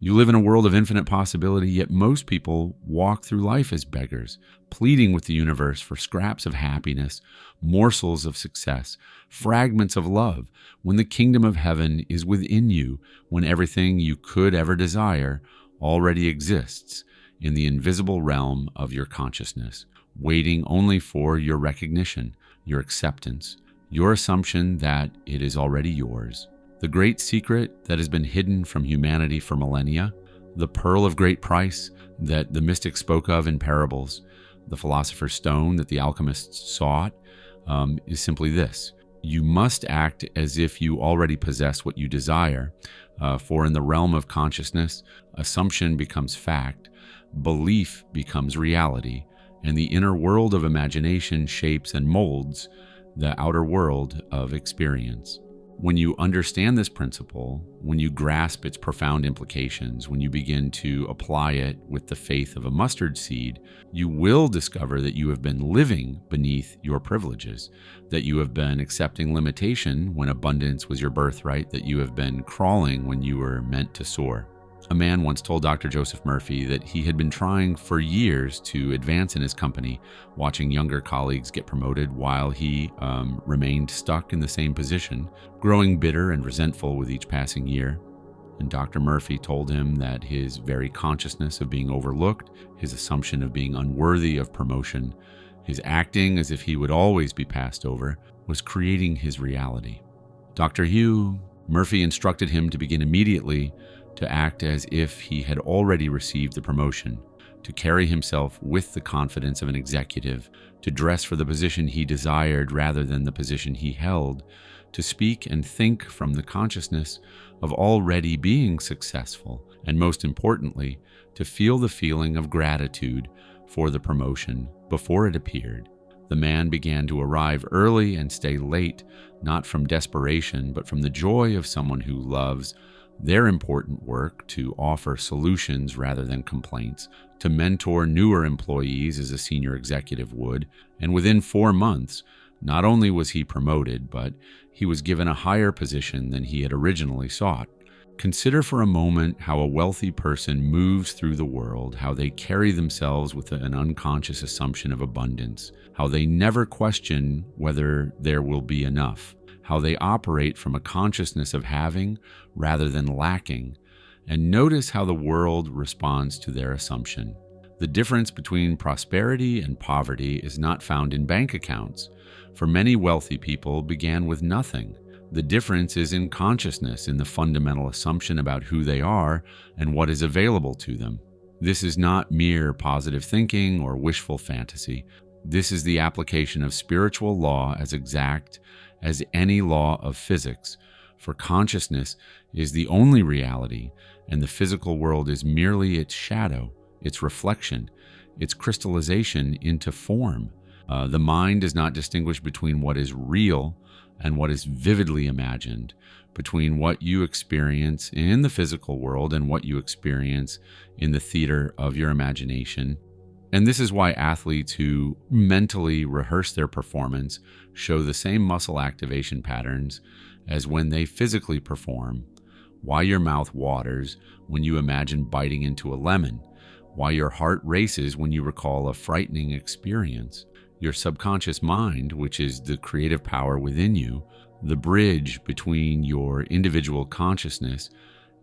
You live in a world of infinite possibility, yet most people walk through life as beggars, pleading with the universe for scraps of happiness, morsels of success, fragments of love, when the kingdom of heaven is within you, when everything you could ever desire already exists in the invisible realm of your consciousness, waiting only for your recognition, your acceptance, your assumption that it is already yours. The great secret that has been hidden from humanity for millennia, the pearl of great price that the mystics spoke of in parables, the philosopher's stone that the alchemists sought, is simply this. You must act as if you already possess what you desire, for in the realm of consciousness, assumption becomes fact, belief becomes reality, and the inner world of imagination shapes and molds the outer world of experience. When you understand this principle, when you grasp its profound implications, when you begin to apply it with the faith of a mustard seed, you will discover that you have been living beneath your privileges, that you have been accepting limitation when abundance was your birthright, that you have been crawling when you were meant to soar. A man once told Dr. Joseph Murphy that he had been trying for years to advance in his company, watching younger colleagues get promoted while he remained stuck in the same position, growing bitter and resentful with each passing year. And Dr. Murphy told him that his very consciousness of being overlooked, his assumption of being unworthy of promotion, his acting as if he would always be passed over, was creating his reality. Dr. Murphy instructed him to begin immediately to act as if he had already received the promotion, to carry himself with the confidence of an executive, to dress for the position he desired rather than the position he held, to speak and think from the consciousness of already being successful, and most importantly, to feel the feeling of gratitude for the promotion before it appeared. The man began to arrive early and stay late, not from desperation, but from the joy of someone who loves their important work to offer solutions rather than complaints, to mentor newer employees as a senior executive would, and within 4 months, not only was he promoted, but he was given a higher position than he had originally sought. Consider for a moment how a wealthy person moves through the world, how they carry themselves with an unconscious assumption of abundance, how they never question whether there will be enough, how they operate from a consciousness of having rather than lacking, and notice how the world responds to their assumption. The difference between prosperity and poverty is not found in bank accounts, for many wealthy people began with nothing. The difference is in consciousness, in the fundamental assumption about who they are and what is available to them. This is not mere positive thinking or wishful fantasy. This is the application of spiritual law as exact as any law of physics, for consciousness is the only reality, and the physical world is merely its shadow, its reflection, its crystallization into form. The mind does not distinguish between what is real and what is vividly imagined, between what you experience in the physical world and what you experience in the theater of your imagination. And this is why athletes who mentally rehearse their performance show the same muscle activation patterns as when they physically perform, why your mouth waters when you imagine biting into a lemon, why your heart races when you recall a frightening experience. Your subconscious mind, which is the creative power within you, the bridge between your individual consciousness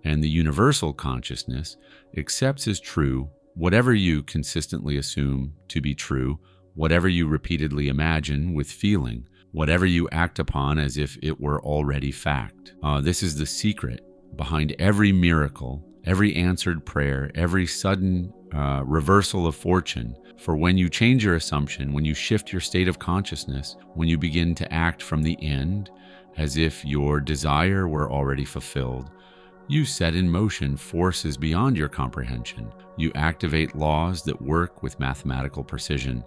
and the universal consciousness, accepts as true whatever you consistently assume to be true, whatever you repeatedly imagine with feeling, whatever you act upon as if it were already fact. This is the secret behind every miracle, every answered prayer, every sudden reversal of fortune. For when you change your assumption, when you shift your state of consciousness, when you begin to act from the end as if your desire were already fulfilled, you set in motion forces beyond your comprehension. You activate laws that work with mathematical precision.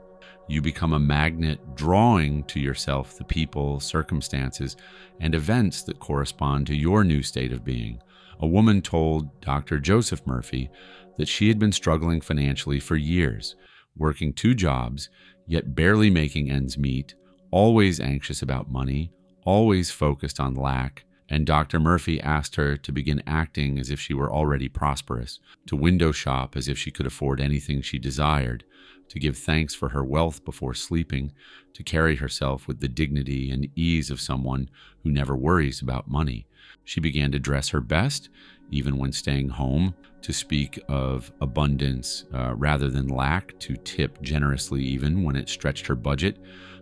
You become a magnet, drawing to yourself the people, circumstances, and events that correspond to your new state of being. A woman told Dr. Joseph Murphy that she had been struggling financially for years, working 2 jobs, yet barely making ends meet, always anxious about money, always focused on lack, And Dr. Murphy asked her to begin acting as if she were already prosperous, to window shop as if she could afford anything she desired, to give thanks for her wealth before sleeping, to carry herself with the dignity and ease of someone who never worries about money. She began to dress her best, even when staying home, to speak of abundance rather than lack, to tip generously even when it stretched her budget,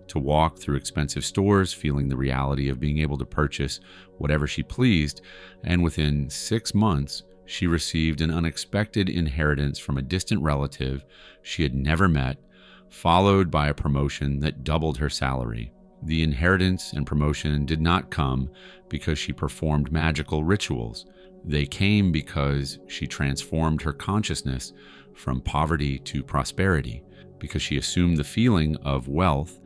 to walk through expensive stores feeling the reality of being able to purchase whatever she pleased, and within 6 months, she received an unexpected inheritance from a distant relative she had never met, followed by a promotion that doubled her salary. The inheritance and promotion did not come because she performed magical rituals. They came because she transformed her consciousness from poverty to prosperity, because she assumed the feeling of wealth,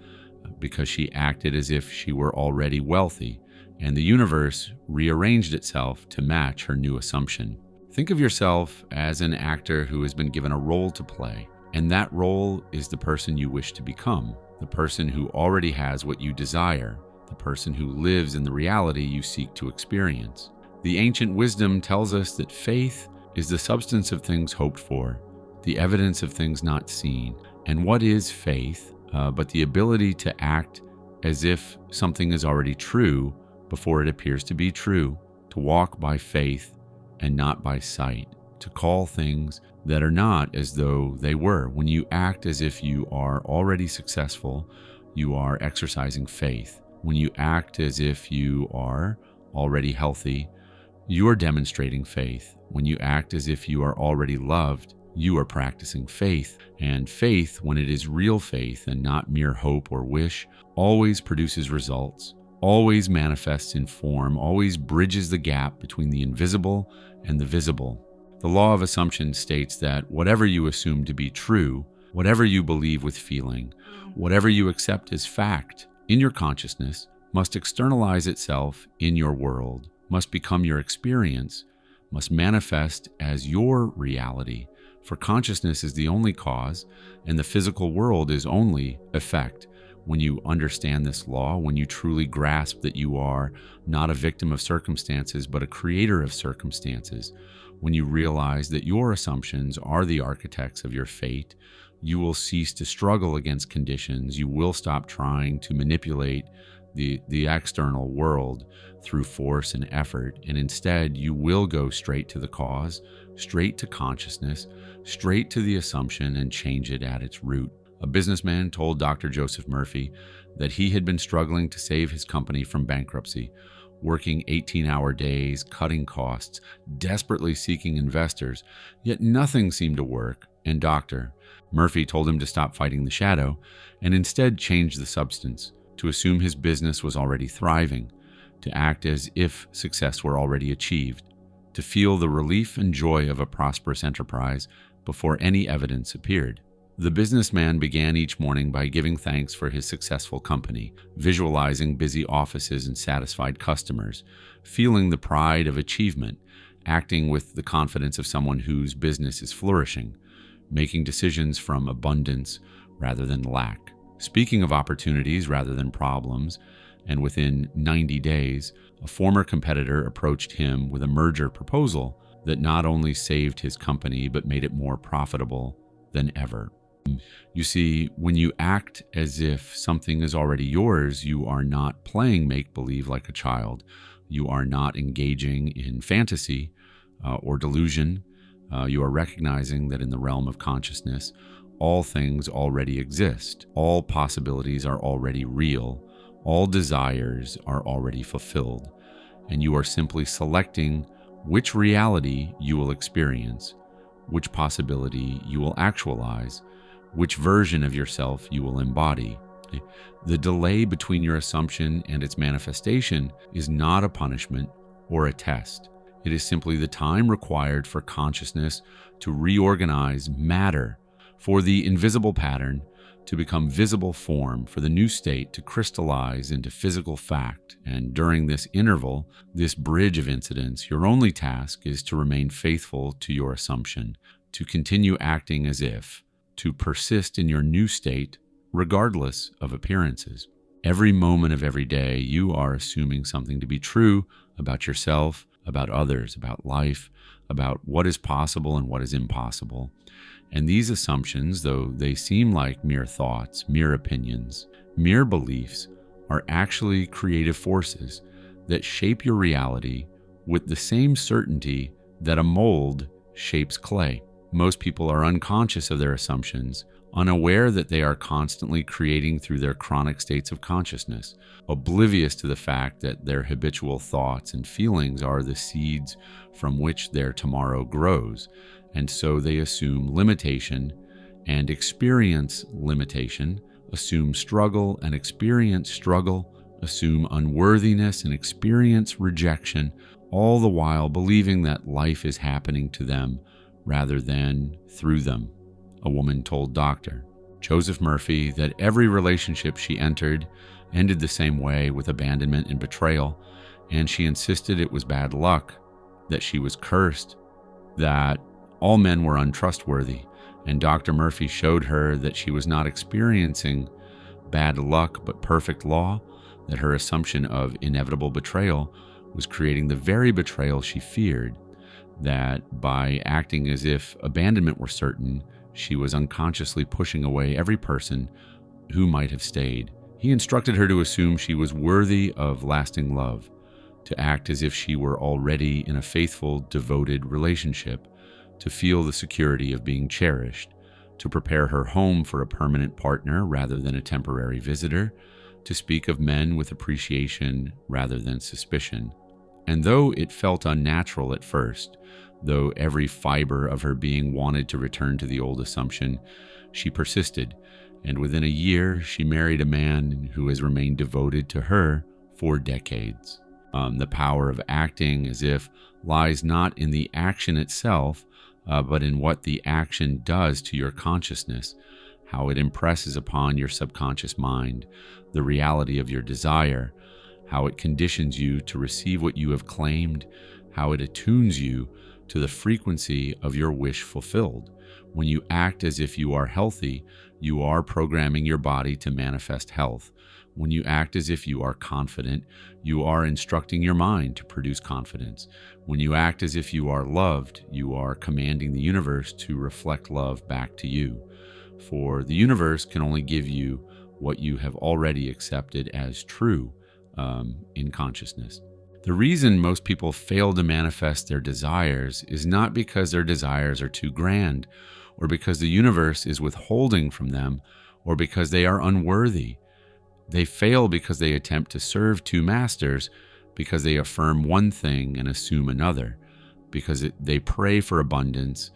because she acted as if she were already wealthy, and the universe rearranged itself to match her new assumption. Think of yourself as an actor who has been given a role to play, and that role is the person you wish to become, the person who already has what you desire, the person who lives in the reality you seek to experience. The ancient wisdom tells us that faith is the substance of things hoped for, the evidence of things not seen. And what is faith but the ability to act as if something is already true before it appears to be true, to walk by faith and not by sight, to call things that are not as though they were. When you act as if you are already successful, you are exercising faith. When you act as if you are already healthy, you are demonstrating faith. When you act as if you are already loved, you are practicing faith. And faith, when it is real faith and not mere hope or wish, always produces results, always manifests in form, always bridges the gap between the invisible and the visible. The law of assumption states that whatever you assume to be true, whatever you believe with feeling, whatever you accept as fact in your consciousness, must externalize itself in your world, must become your experience, must manifest as your reality. For consciousness is the only cause, and the physical world is only effect. When you understand this law, when you truly grasp that you are not a victim of circumstances, but a creator of circumstances, when you realize that your assumptions are the architects of your fate, you will cease to struggle against conditions. You will stop trying to manipulate the external world through force and effort, and instead you will go straight to the cause, straight to consciousness, straight to the assumption, and change it at its root. A businessman told Dr. Joseph Murphy that he had been struggling to save his company from bankruptcy, working 18-hour days, cutting costs, desperately seeking investors, yet nothing seemed to work. And Dr. Murphy told him to stop fighting the shadow and instead change the substance, to assume his business was already thriving, to act as if success were already achieved, to feel the relief and joy of a prosperous enterprise before any evidence appeared. The businessman began each morning by giving thanks for his successful company, visualizing busy offices and satisfied customers, feeling the pride of achievement, acting with the confidence of someone whose business is flourishing, making decisions from abundance rather than lack, speaking of opportunities rather than problems. And within 90 days, a former competitor approached him with a merger proposal that not only saved his company but made it more profitable than ever. You see, when you act as if something is already yours, you are not playing make-believe like a child. You are not engaging in fantasy or delusion. You are recognizing that in the realm of consciousness, all things already exist. All possibilities are already real. All desires are already fulfilled. And you are simply selecting which reality you will experience, which possibility you will actualize, which version of yourself you will embody. The delay between your assumption and its manifestation is not a punishment or a test. It is simply the time required for consciousness to reorganize matter, for the invisible pattern to become visible form, for the new state to crystallize into physical fact. And during this interval, this bridge of incidents, your only task is to remain faithful to your assumption, to continue acting as if, to persist in your new state regardless of appearances. Every moment of every day, you are assuming something to be true about yourself, about others, about life, about what is possible and what is impossible. And these assumptions, though they seem like mere thoughts, mere opinions, mere beliefs, are actually creative forces that shape your reality with the same certainty that a mold shapes clay. Most people are unconscious of their assumptions, unaware that they are constantly creating through their chronic states of consciousness, oblivious to the fact that their habitual thoughts and feelings are the seeds from which their tomorrow grows, and so they assume limitation and experience limitation, assume struggle and experience struggle, assume unworthiness and experience rejection, all the while believing that life is happening to them rather than through them. A woman told Dr. Joseph Murphy that every relationship she entered ended the same way, with abandonment and betrayal, and she insisted it was bad luck, that she was cursed, that all men were untrustworthy, and Dr. Murphy showed her that she was not experiencing bad luck but perfect law, that her assumption of inevitable betrayal was creating the very betrayal she feared, that by acting as if abandonment were certain, she was unconsciously pushing away every person who might have stayed. He instructed her to assume she was worthy of lasting love, to act as if she were already in a faithful, devoted relationship, to feel the security of being cherished, to prepare her home for a permanent partner rather than a temporary visitor, to speak of men with appreciation rather than suspicion. And though it felt unnatural at first, though every fiber of her being wanted to return to the old assumption, she persisted, and within a year she married a man who has remained devoted to her for decades. The power of acting as if lies not in the action itself, but in what the action does to your consciousness, how it impresses upon your subconscious mind the reality of your desire, how it conditions you to receive what you have claimed, how it attunes you to the frequency of your wish fulfilled. When you act as if you are healthy, you are programming your body to manifest health. When you act as if you are confident, you are instructing your mind to produce confidence. When you act as if you are loved, you are commanding the universe to reflect love back to you. For the universe can only give you what you have already accepted as true in consciousness. The reason most people fail to manifest their desires is not because their desires are too grand, or because the universe is withholding from them, or because they are unworthy. They fail because they attempt to serve two masters, because they affirm one thing and assume another, because they pray for abundance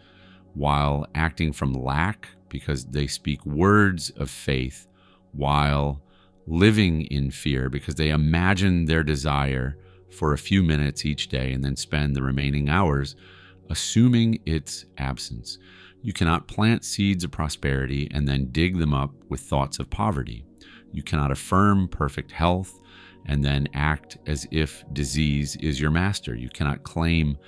while acting from lack, because they speak words of faith while living in fear, because they imagine their desire for a few minutes each day and then spend the remaining hours assuming its absence. You cannot plant seeds of prosperity and then dig them up with thoughts of poverty. You cannot affirm perfect health and then act as if disease is your master. You cannot claim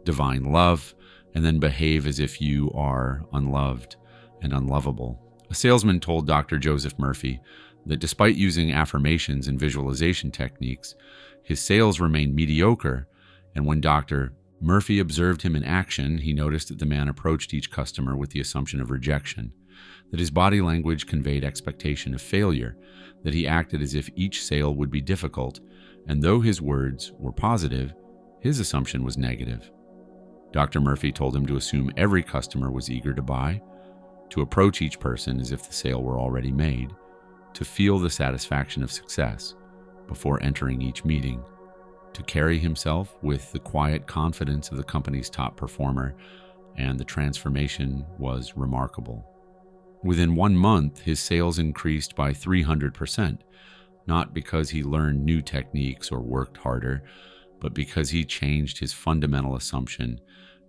divine love and then behave as if you are unloved and unlovable. A salesman told Dr. Joseph Murphy that despite using affirmations and visualization techniques, his sales remained mediocre, and when Dr. Murphy observed him in action, he noticed that the man approached each customer with the assumption of rejection, that his body language conveyed expectation of failure, that he acted as if each sale would be difficult, and though his words were positive, his assumption was negative. Dr. Murphy told him to assume every customer was eager to buy, to approach each person as if the sale were already made, to feel the satisfaction of success before entering each meeting, to carry himself with the quiet confidence of the company's top performer, and the transformation was remarkable. Within 1 month, his sales increased by 300%, not because he learned new techniques or worked harder, but because he changed his fundamental assumption,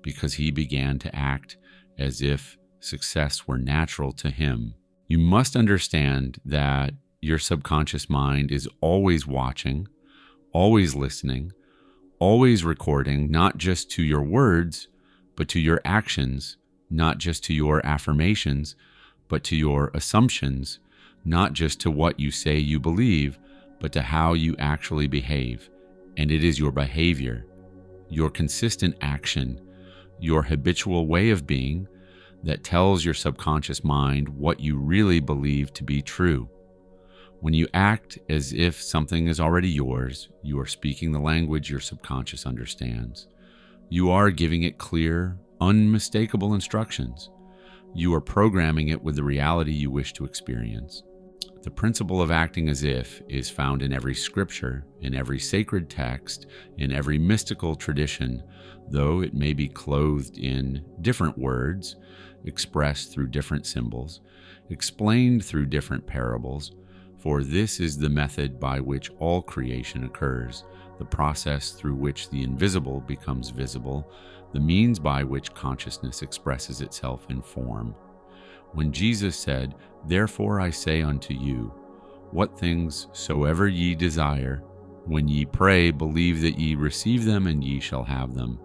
because he began to act as if success were natural to him. You must understand that your subconscious mind is always watching, always listening, always recording, not just to your words, but to your actions, not just to your affirmations, but to your assumptions, not just to what you say you believe, but to how you actually behave. And it is your behavior, your consistent action, your habitual way of being that tells your subconscious mind what you really believe to be true. When you act as if something is already yours, you are speaking the language your subconscious understands. You are giving it clear, unmistakable instructions. You are programming it with the reality you wish to experience. The principle of acting as if is found in every scripture, in every sacred text, in every mystical tradition, though it may be clothed in different words, expressed through different symbols, explained through different parables, for this is the method by which all creation occurs, the process through which the invisible becomes visible, the means by which consciousness expresses itself in form. When Jesus said, "Therefore I say unto you, what things soever ye desire, when ye pray, believe that ye receive them and ye shall have them,"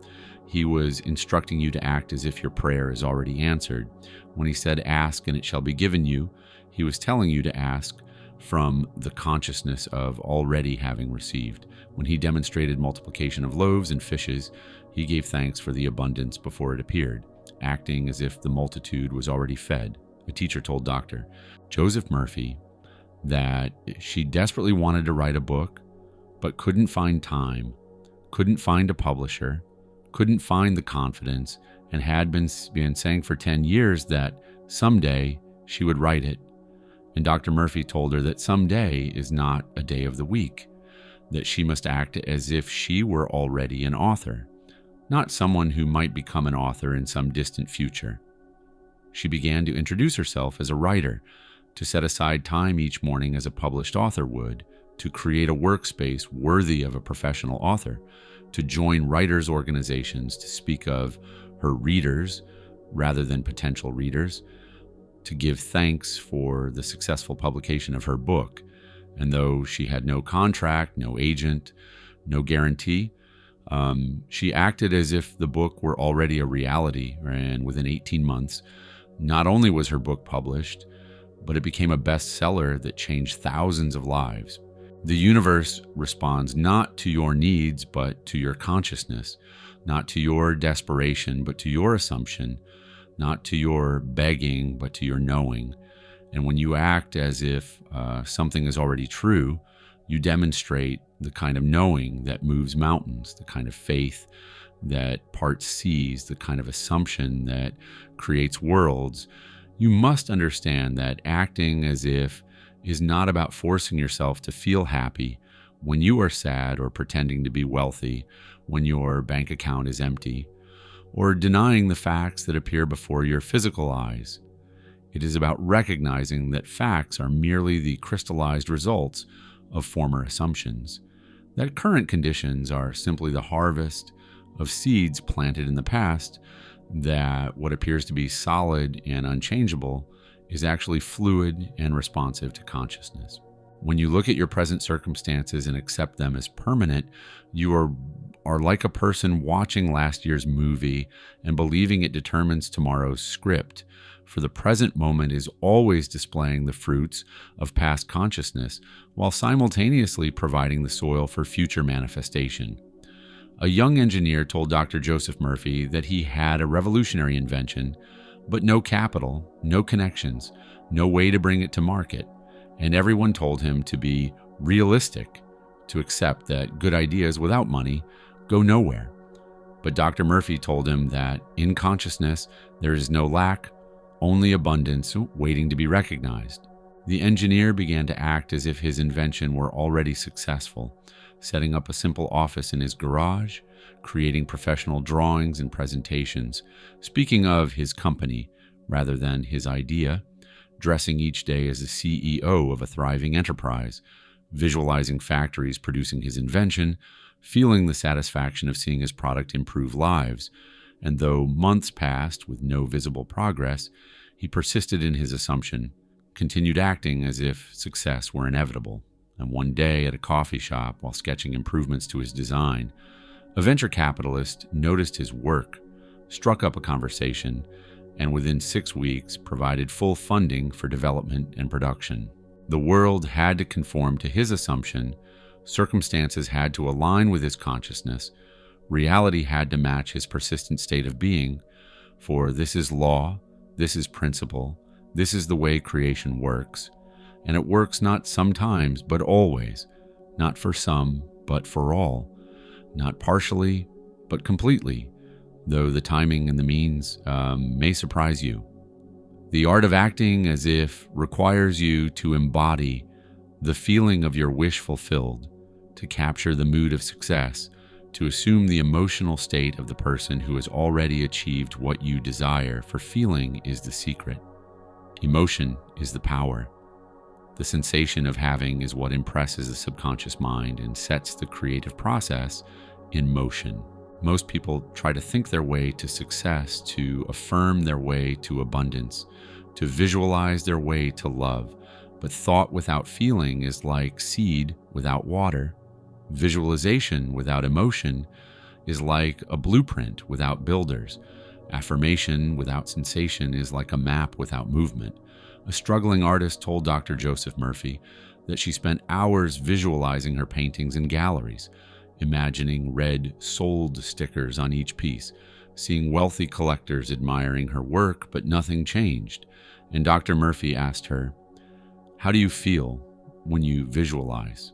he was instructing you to act as if your prayer is already answered. When he said, "Ask and it shall be given you," he was telling you to ask from the consciousness of already having received. When he demonstrated multiplication of loaves and fishes, he gave thanks for the abundance before it appeared, acting as if the multitude was already fed. A teacher told Dr. Joseph Murphy that she desperately wanted to write a book, but couldn't find time, couldn't find a publisher, couldn't find the confidence, and had been saying for 10 years that someday she would write it. And Dr. Murphy told her that someday is not a day of the week, that she must act as if she were already an author, not someone who might become an author in some distant future. She began to introduce herself as a writer, to set aside time each morning as a published author would, to create a workspace worthy of a professional author, to join writers' organizations to speak of her readers rather than potential readers, to give thanks for the successful publication of her book. And though she had no contract, no agent, no guarantee, she acted as if the book were already a reality. And within 18 months, not only was her book published, but it became a bestseller that changed thousands of lives. The universe responds not to your needs, but to your consciousness, not to your desperation, but to your assumption, not to your begging, but to your knowing. And when you act as if something is already true, you demonstrate the kind of knowing that moves mountains, the kind of faith that parts seas, the kind of assumption that creates worlds. You must understand that acting as if is not about forcing yourself to feel happy when you are sad or pretending to be wealthy when your bank account is empty, or denying the facts that appear before your physical eyes. It is about recognizing that facts are merely the crystallized results of former assumptions, that current conditions are simply the harvest of seeds planted in the past, that what appears to be solid and unchangeable is actually fluid and responsive to consciousness. When you look at your present circumstances and accept them as permanent, you are like a person watching last year's movie and believing it determines tomorrow's script. For the present moment is always displaying the fruits of past consciousness while simultaneously providing the soil for future manifestation. A young engineer told Dr. Joseph Murphy that he had a revolutionary invention, but no capital, no connections, no way to bring it to market. And everyone told him to be realistic, to accept that good ideas without money go nowhere. But Dr. Murphy told him that in consciousness there is no lack, only abundance waiting to be recognized. The engineer began to act as if his invention were already successful, setting up a simple office in his garage, creating professional drawings and presentations, speaking of his company rather than his idea, dressing each day as the CEO of a thriving enterprise, visualizing factories producing his invention, feeling the satisfaction of seeing his product improve lives. And though months passed with no visible progress, he persisted in his assumption, continued acting as if success were inevitable. And one day at a coffee shop, while sketching improvements to his design, a venture capitalist noticed his work, struck up a conversation, and within 6 weeks provided full funding for development and production. The world had to conform to his assumption, Circumstances had to align with his consciousness. Reality had to match his persistent state of being, for this is law, this is principle, this is the way creation works, and it works not sometimes, but always, not for some, but for all, not partially, but completely, though the timing and the means may surprise you. The art of acting as if requires you to embody the feeling of your wish fulfilled, to capture the mood of success, to assume the emotional state of the person who has already achieved what you desire, for feeling is the secret. Emotion is the power. The sensation of having is what impresses the subconscious mind and sets the creative process in motion. Most people try to think their way to success, to affirm their way to abundance, to visualize their way to love. But thought without feeling is like seed without water. Visualization without emotion is like a blueprint without builders. Affirmation without sensation is like a map without movement. A struggling artist told Dr. Joseph Murphy that she spent hours visualizing her paintings in galleries, imagining red "sold" stickers on each piece, seeing wealthy collectors admiring her work, but nothing changed. And Dr. Murphy asked her, "How do you feel when you visualize?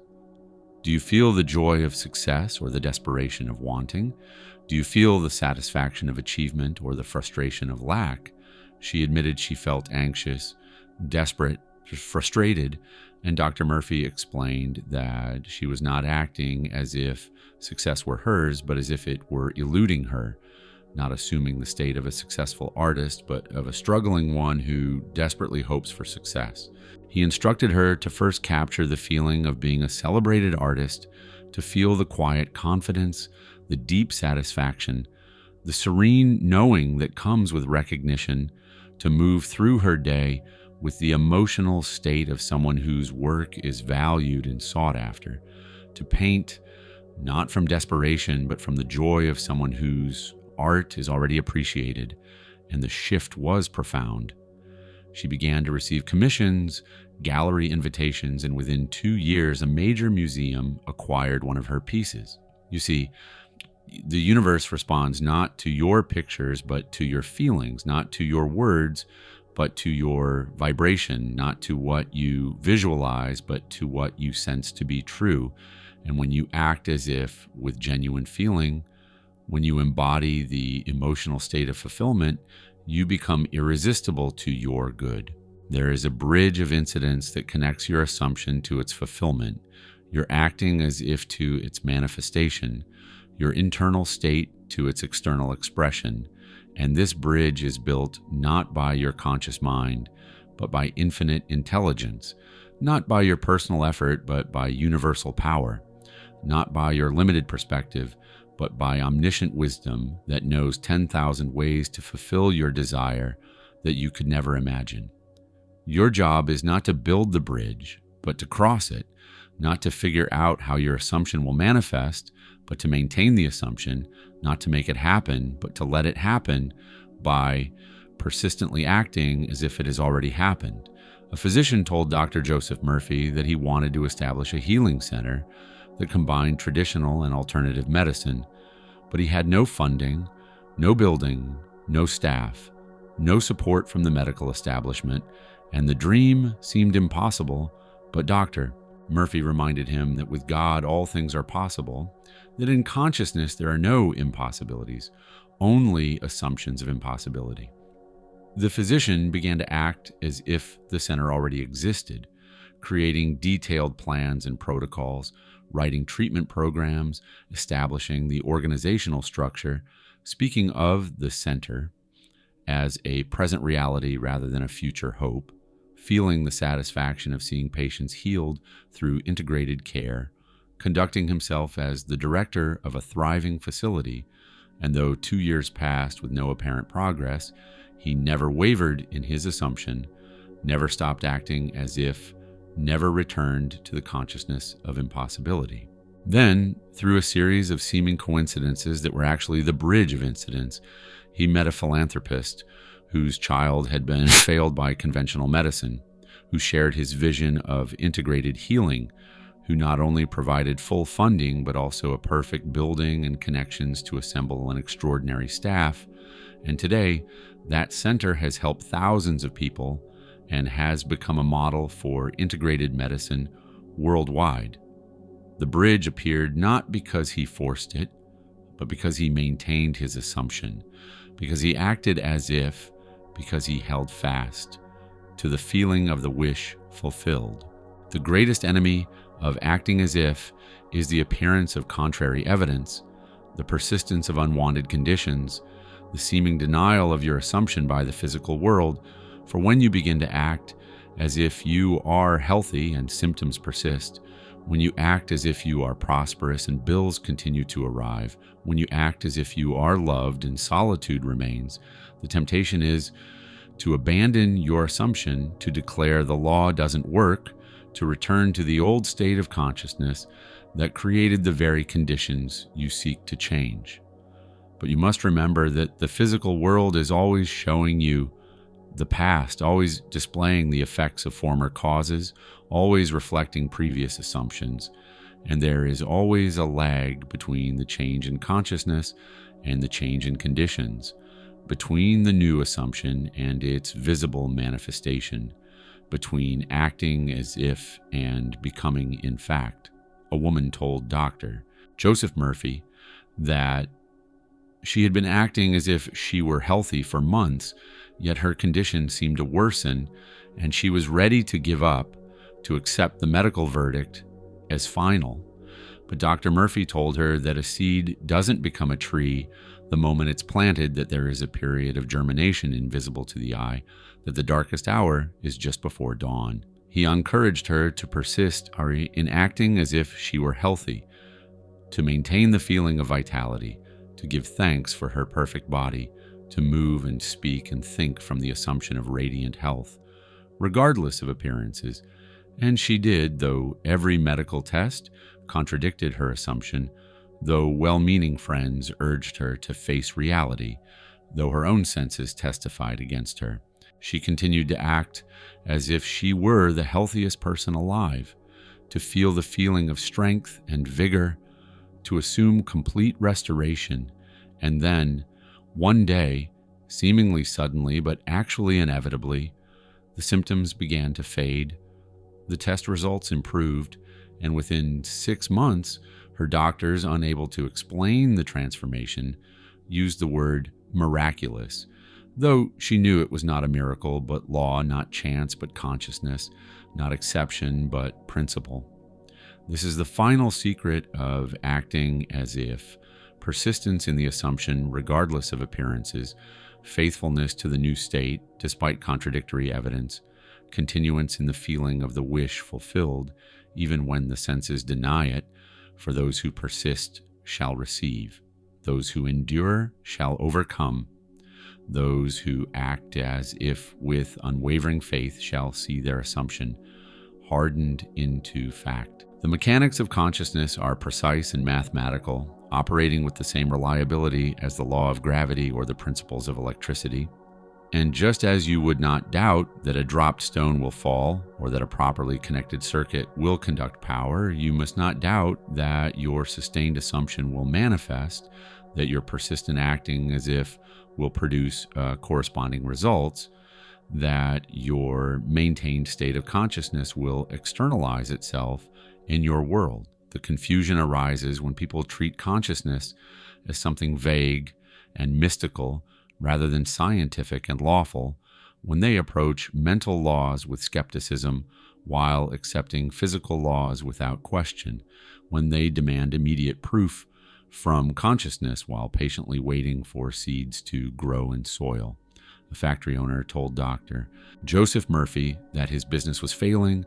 Do you feel the joy of success or the desperation of wanting? Do you feel the satisfaction of achievement or the frustration of lack?" She admitted she felt anxious, desperate, frustrated, and Dr. Murphy explained that she was not acting as if success were hers, but as if it were eluding her, not assuming the state of a successful artist, but of a struggling one who desperately hopes for success. He instructed her to first capture the feeling of being a celebrated artist, to feel the quiet confidence, the deep satisfaction, the serene knowing that comes with recognition, to move through her day with the emotional state of someone whose work is valued and sought after, to paint not from desperation, but from the joy of someone whose art is already appreciated, and the shift was profound. She began to receive commissions, gallery invitations, and within 2 years, a major museum acquired one of her pieces. You see, the universe responds not to your pictures, but to your feelings, not to your words, but to your vibration, not to what you visualize, but to what you sense to be true. And when you act as if with genuine feeling, when you embody the emotional state of fulfillment, you become irresistible to your good. There is a bridge of incidents that connects your assumption to its fulfillment. You're acting as if to its manifestation, your internal state to its external expression. And this bridge is built not by your conscious mind, but by infinite intelligence, not by your personal effort, but by universal power, not by your limited perspective, but by omniscient wisdom that knows 10,000 ways to fulfill your desire that you could never imagine. Your job is not to build the bridge, but to cross it, not to figure out how your assumption will manifest, but to maintain the assumption, not to make it happen, but to let it happen by persistently acting as if it has already happened. A physician told Dr. Joseph Murphy that he wanted to establish a healing center that combined traditional and alternative medicine, but he had no funding, no building, no staff, no support from the medical establishment, and the dream seemed impossible. But Dr. Murphy reminded him that with God all things are possible, that in consciousness there are no impossibilities, only assumptions of impossibility. The physician began to act as if the center already existed, creating detailed plans and protocols, writing treatment programs, establishing the organizational structure, speaking of the center as a present reality rather than a future hope, feeling the satisfaction of seeing patients healed through integrated care, conducting himself as the director of a thriving facility, and though 2 years passed with no apparent progress, he never wavered in his assumption, never stopped acting as if, never returned to the consciousness of impossibility. Then, through a series of seeming coincidences that were actually the bridge of incidents, he met a philanthropist whose child had been failed by conventional medicine, who shared his vision of integrated healing, who not only provided full funding, but also a perfect building and connections to assemble an extraordinary staff. And today, that center has helped thousands of people and has become a model for integrated medicine worldwide. The bridge appeared not because he forced it, but because he maintained his assumption, because he acted as if, because he held fast to the feeling of the wish fulfilled. The greatest enemy of acting as if is the appearance of contrary evidence, the persistence of unwanted conditions, the seeming denial of your assumption by the physical world. For when you begin to act as if you are healthy and symptoms persist, when you act as if you are prosperous and bills continue to arrive, when you act as if you are loved and solitude remains, the temptation is to abandon your assumption, to declare the law doesn't work, to return to the old state of consciousness that created the very conditions you seek to change. But you must remember that the physical world is always showing you the past, always displaying the effects of former causes, always reflecting previous assumptions. And there is always a lag between the change in consciousness and the change in conditions, between the new assumption and its visible manifestation, between acting as if and becoming in fact. A woman told Dr. Joseph Murphy that she had been acting as if she were healthy for months, yet her condition seemed to worsen, and she was ready to give up, to accept the medical verdict as final. But Dr. Murphy told her that a seed doesn't become a tree the moment it's planted, that there is a period of germination invisible to the eye, that the darkest hour is just before dawn. He encouraged her to persist in acting as if she were healthy, to maintain the feeling of vitality, to give thanks for her perfect body, to move and speak and think from the assumption of radiant health, regardless of appearances. And she did, though every medical test contradicted her assumption, though well-meaning friends urged her to face reality, though her own senses testified against her. She continued to act as if she were the healthiest person alive, to feel the feeling of strength and vigor, to assume complete restoration, and then, one day, seemingly suddenly but actually inevitably, the symptoms began to fade, the test results improved, and within 6 months, her doctors, unable to explain the transformation, used the word miraculous, though she knew it was not a miracle, but law, not chance, but consciousness, not exception, but principle. This is the final secret of acting as if: persistence in the assumption, regardless of appearances, faithfulness to the new state, despite contradictory evidence, continuance in the feeling of the wish fulfilled, even when the senses deny it. For those who persist shall receive. Those who endure shall overcome. Those who act as if with unwavering faith shall see their assumption hardened into fact. The mechanics of consciousness are precise and mathematical, operating with the same reliability as the law of gravity or the principles of electricity. And just as you would not doubt that a dropped stone will fall or that a properly connected circuit will conduct power, you must not doubt that your sustained assumption will manifest, that your persistent acting as if will produce corresponding results, that your maintained state of consciousness will externalize itself in your world. The confusion arises when people treat consciousness as something vague and mystical rather than scientific and lawful, when they approach mental laws with skepticism while accepting physical laws without question, when they demand immediate proof from consciousness while patiently waiting for seeds to grow in soil. A factory owner told Dr. Joseph Murphy that his business was failing,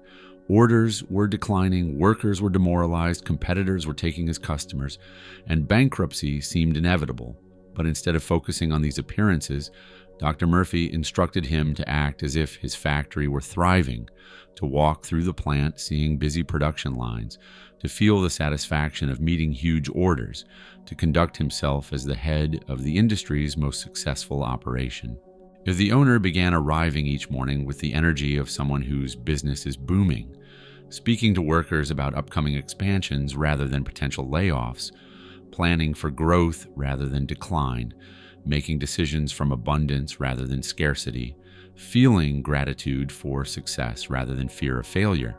orders were declining, workers were demoralized, competitors were taking his customers, and bankruptcy seemed inevitable. But instead of focusing on these appearances, Dr. Murphy instructed him to act as if his factory were thriving, to walk through the plant seeing busy production lines, to feel the satisfaction of meeting huge orders, to conduct himself as the head of the industry's most successful operation. If the owner began arriving each morning with the energy of someone whose business is booming, speaking to workers about upcoming expansions rather than potential layoffs, planning for growth rather than decline, making decisions from abundance rather than scarcity, feeling gratitude for success rather than fear of failure.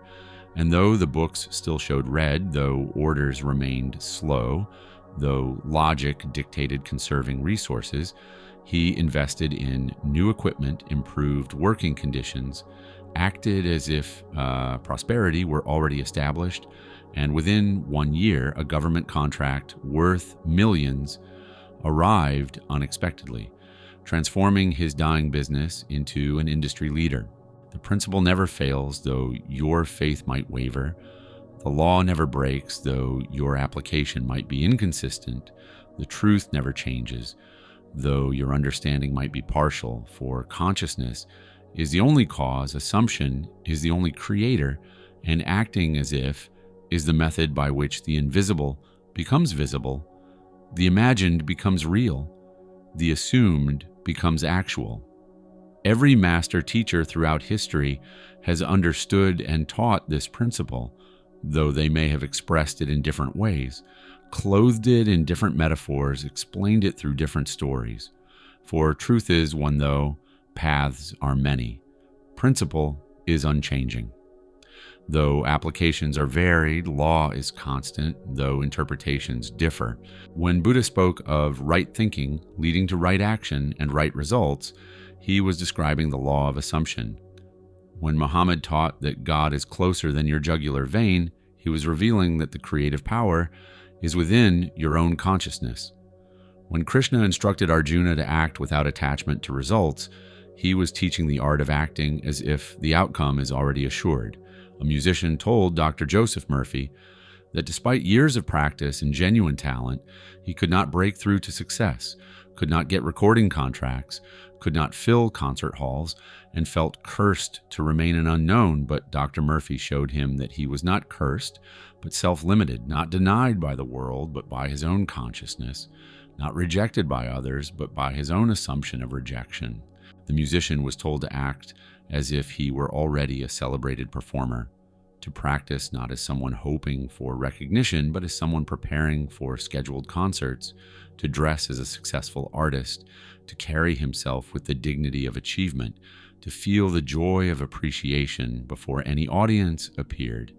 And though the books still showed red, though orders remained slow, though logic dictated conserving resources, he invested in new equipment, improved working conditions, acted as if prosperity were already established, and within 1 year, a government contract worth millions arrived unexpectedly, transforming his dying business into an industry leader. The principle never fails, though your faith might waver. The law never breaks, though your application might be inconsistent. The truth never changes, though your understanding might be partial, for consciousness is the only cause, assumption is the only creator, and acting as if is the method by which the invisible becomes visible, the imagined becomes real, the assumed becomes actual. Every master teacher throughout history has understood and taught this principle, though they may have expressed it in different ways, clothed it in different metaphors, explained it through different stories. For truth is one though, paths are many. Principle is unchanging. Though applications are varied, law is constant, though interpretations differ. When Buddha spoke of right thinking leading to right action and right results, he was describing the law of assumption. When Muhammad taught that God is closer than your jugular vein, he was revealing that the creative power is within your own consciousness. When Krishna instructed Arjuna to act without attachment to results, he was teaching the art of acting as if the outcome is already assured. A musician told Dr. Joseph Murphy that despite years of practice and genuine talent, he could not break through to success, could not get recording contracts, could not fill concert halls, and felt cursed to remain an unknown. But Dr. Murphy showed him that he was not cursed, but self-limited, not denied by the world, but by his own consciousness, not rejected by others, but by his own assumption of rejection. The musician was told to act as if he were already a celebrated performer, to practice not as someone hoping for recognition, but as someone preparing for scheduled concerts, to dress as a successful artist, to carry himself with the dignity of achievement, to feel the joy of appreciation before any audience appeared,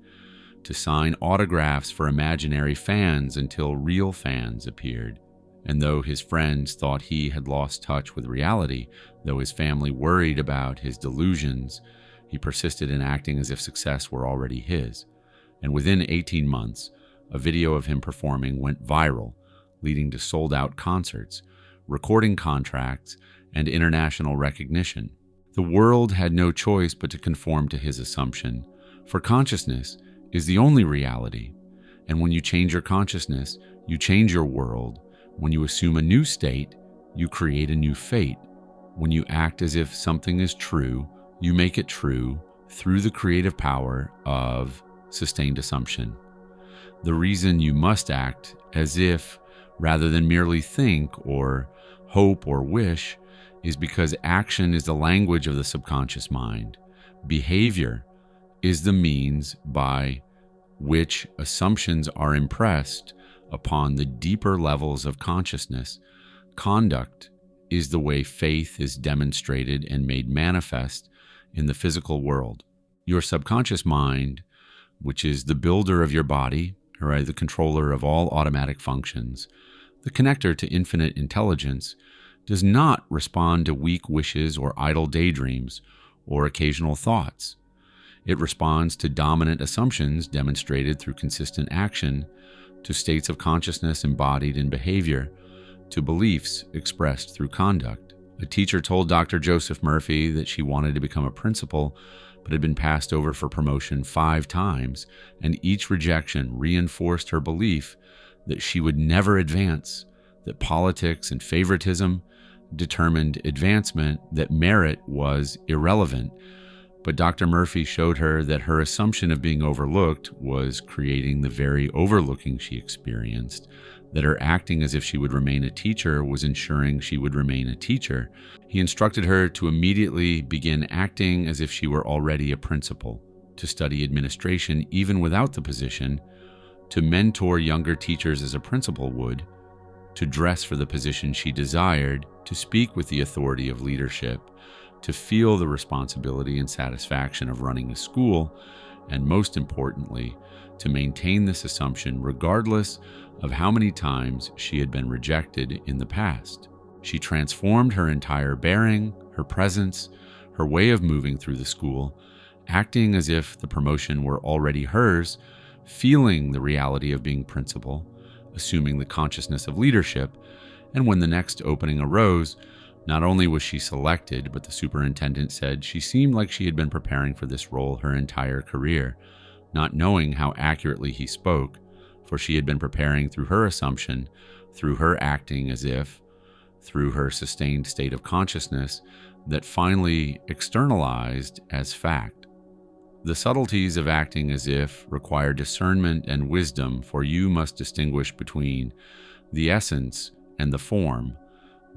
to sign autographs for imaginary fans until real fans appeared. And though his friends thought he had lost touch with reality, though his family worried about his delusions, he persisted in acting as if success were already his. And within 18 months, a video of him performing went viral, leading to sold-out concerts, recording contracts, and international recognition. The world had no choice but to conform to his assumption, for consciousness is the only reality. And when you change your consciousness, you change your world. When you assume a new state, you create a new fate. When you act as if something is true, you make it true through the creative power of sustained assumption. The reason you must act as if, rather than merely think or hope or wish, is because action is the language of the subconscious mind. Behavior is the means by which assumptions are impressed upon the deeper levels of consciousness. Conduct is the way faith is demonstrated and made manifest in the physical world. Your subconscious mind, which is the builder of your body, right, the controller of all automatic functions, the connector to infinite intelligence, does not respond to weak wishes or idle daydreams or occasional thoughts. It responds to dominant assumptions demonstrated through consistent action, to states of consciousness embodied in behavior, to beliefs expressed through conduct. A teacher told Dr. Joseph Murphy that she wanted to become a principal, but had been passed over for promotion 5 times, and each rejection reinforced her belief that she would never advance, that politics and favoritism determined advancement, that merit was irrelevant. But Dr. Murphy showed her that her assumption of being overlooked was creating the very overlooking she experienced, that her acting as if she would remain a teacher was ensuring she would remain a teacher. He instructed her to immediately begin acting as if she were already a principal, to study administration even without the position, to mentor younger teachers as a principal would, to dress for the position she desired, to speak with the authority of leadership, to feel the responsibility and satisfaction of running a school, and most importantly, to maintain this assumption regardless of how many times she had been rejected in the past. She transformed her entire bearing, her presence, her way of moving through the school, acting as if the promotion were already hers, feeling the reality of being principal, assuming the consciousness of leadership, and when the next opening arose, not only was she selected, but the superintendent said she seemed like she had been preparing for this role her entire career, not knowing how accurately he spoke, for she had been preparing through her assumption, through her acting as if, through her sustained state of consciousness that finally externalized as fact. The subtleties of acting as if require discernment and wisdom, for you must distinguish between the essence and the form,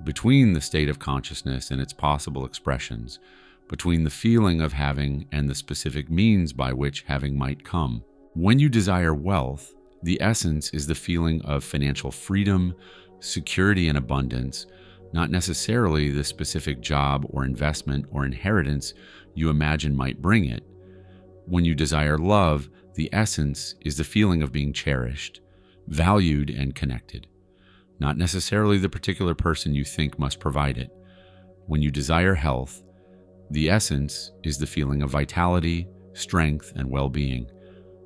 between the state of consciousness and its possible expressions, between the feeling of having and the specific means by which having might come. When you desire wealth, the essence is the feeling of financial freedom, security, and abundance, not necessarily the specific job or investment or inheritance you imagine might bring it. When you desire love, the essence is the feeling of being cherished, valued, and connected, not necessarily the particular person you think must provide it. When you desire health, the essence is the feeling of vitality, strength, and well-being,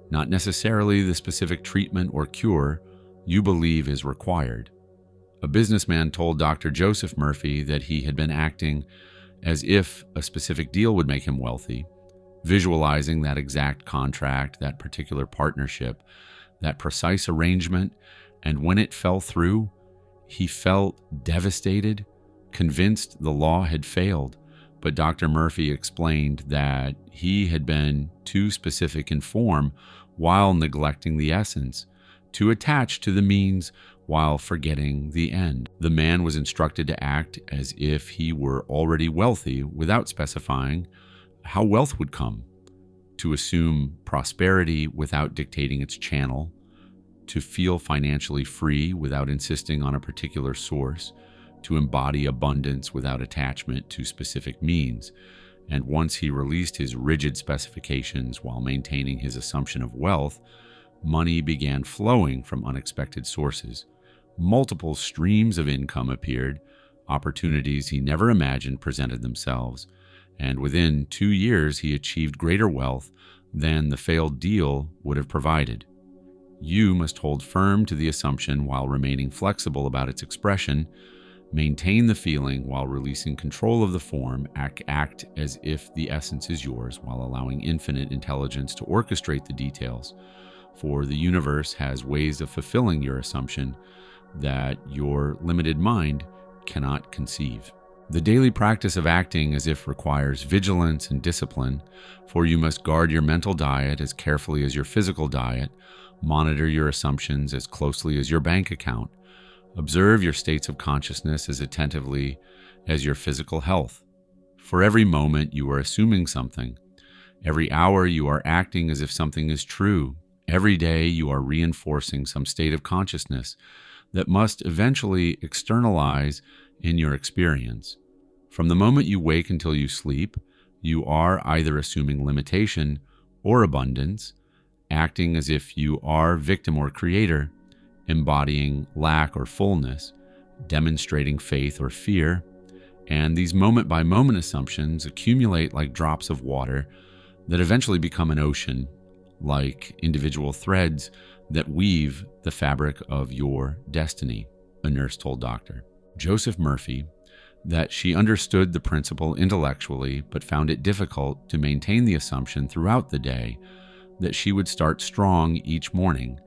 not necessarily the specific treatment or cure you believe is required. A businessman told Dr. Joseph Murphy that he had been acting as if a specific deal would make him wealthy, visualizing that exact contract, that particular partnership, that precise arrangement, and when it fell through, he felt devastated, convinced the law had failed. But Dr. Murphy explained that he had been too specific in form while neglecting the essence, too attached to the means while forgetting the end. The man was instructed to act as if he were already wealthy without specifying how wealth would come, to assume prosperity without dictating its channel, to feel financially free without insisting on a particular source, to embody abundance without attachment to specific means. And once he released his rigid specifications while maintaining his assumption of wealth, money began flowing from unexpected sources. Multiple streams of income appeared, opportunities he never imagined presented themselves, and within 2 years he achieved greater wealth than the failed deal would have provided. You must hold firm to the assumption while remaining flexible about its expression, maintain the feeling while releasing control of the form, act as if the essence is yours while allowing infinite intelligence to orchestrate the details, for the universe has ways of fulfilling your assumption that your limited mind cannot conceive. The daily practice of acting as if requires vigilance and discipline, for you must guard your mental diet as carefully as your physical diet, monitor your assumptions as closely as your bank account, observe your states of consciousness as attentively as your physical health. For every moment you are assuming something. Every hour you are acting as if something is true. Every day you are reinforcing some state of consciousness that must eventually externalize in your experience. From the moment you wake until you sleep, you are either assuming limitation or abundance, acting as if you are victim or creator, embodying lack or fullness, demonstrating faith or fear, and these moment-by-moment assumptions accumulate like drops of water that eventually become an ocean, like individual threads that weave the fabric of your destiny, a nurse told Dr. Joseph Murphy that she understood the principle intellectually but found it difficult to maintain the assumption throughout the day that she would start strong each morning,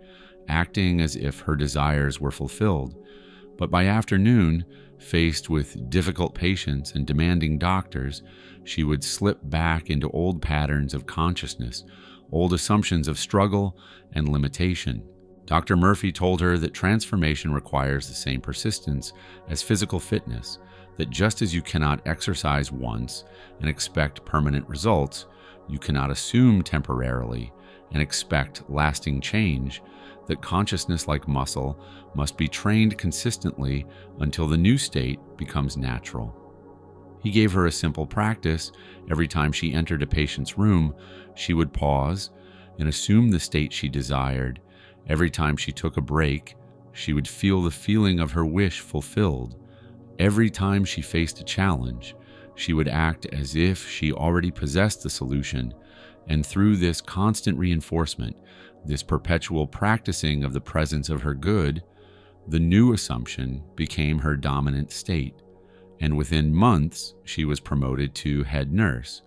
acting as if her desires were fulfilled. But by afternoon, faced with difficult patients and demanding doctors, she would slip back into old patterns of consciousness, old assumptions of struggle and limitation. Dr. Murphy told her that transformation requires the same persistence as physical fitness, that just as you cannot exercise once and expect permanent results, You cannot assume temporarily and expect lasting change. That consciousness, like muscle, must be trained consistently until the new state becomes natural. He gave her a simple practice. Every time she entered a patient's room, she would pause and assume the state she desired. Every time she took a break, she would feel the feeling of her wish fulfilled. Every time she faced a challenge, she would act as if she already possessed the solution. And through this constant reinforcement, this perpetual practicing of the presence of her good, the new assumption became her dominant state. And within months, she was promoted to head nurse,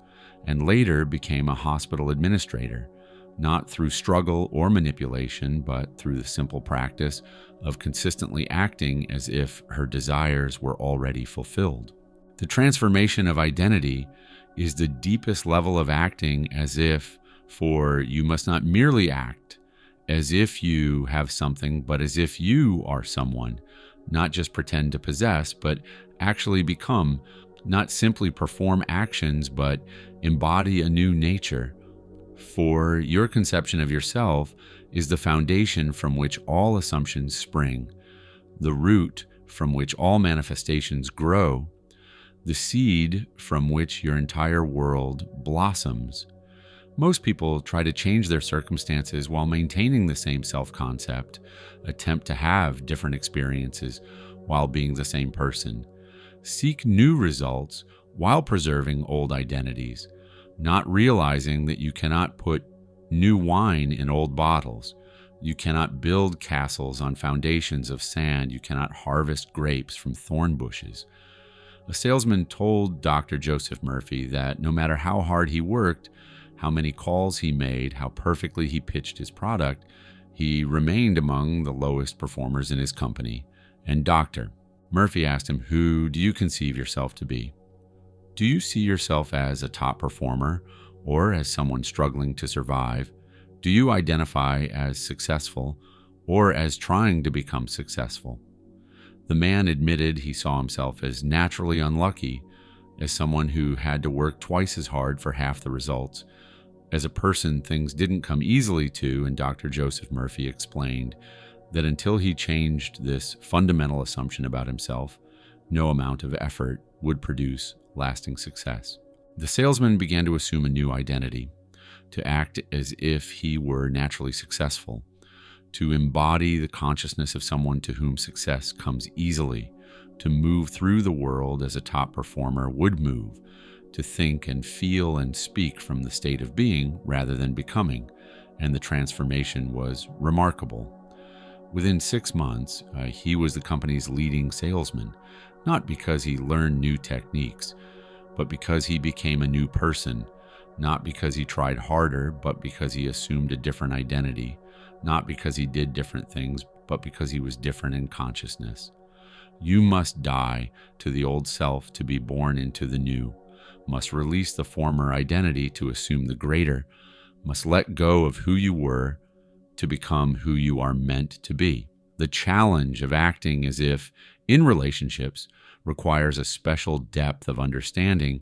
and later became a hospital administrator, not through struggle or manipulation, but through the simple practice of consistently acting as if her desires were already fulfilled. The transformation of identity is the deepest level of acting as if, for you must not merely act as if you have something, but as if you are someone, not just pretend to possess, but actually become, not simply perform actions, but embody a new nature. For your conception of yourself is the foundation from which all assumptions spring, the root from which all manifestations grow, the seed from which your entire world blossoms. Most people try to change their circumstances while maintaining the same self-concept, attempt to have different experiences while being the same person, seek new results while preserving old identities, not realizing that you cannot put new wine in old bottles. You cannot build castles on foundations of sand. You cannot harvest grapes from thorn bushes. A salesman told Dr. Joseph Murphy that no matter how hard he worked, how many calls he made, how perfectly he pitched his product, he remained among the lowest performers in his company. And Dr. Murphy asked him, "Who do you conceive yourself to be? Do you see yourself as a top performer or as someone struggling to survive? Do you identify as successful or as trying to become successful?" The man admitted he saw himself as naturally unlucky, as someone who had to work twice as hard for half the results. As a person, things didn't come easily to, and Dr. Joseph Murphy explained that until he changed this fundamental assumption about himself, no amount of effort would produce lasting success. The salesman began to assume a new identity, to act as if he were naturally successful, to embody the consciousness of someone to whom success comes easily, to move through the world as a top performer would move, to think and feel and speak from the state of being rather than becoming, and the transformation was remarkable. Within 6 months, he was the company's leading salesman, not because he learned new techniques, but because he became a new person, not because he tried harder, but because he assumed a different identity, not because he did different things, but because he was different in consciousness. You must die to the old self to be born into the new, must release the former identity to assume the greater, must let go of who you were to become who you are meant to be. The challenge of acting as if in relationships requires a special depth of understanding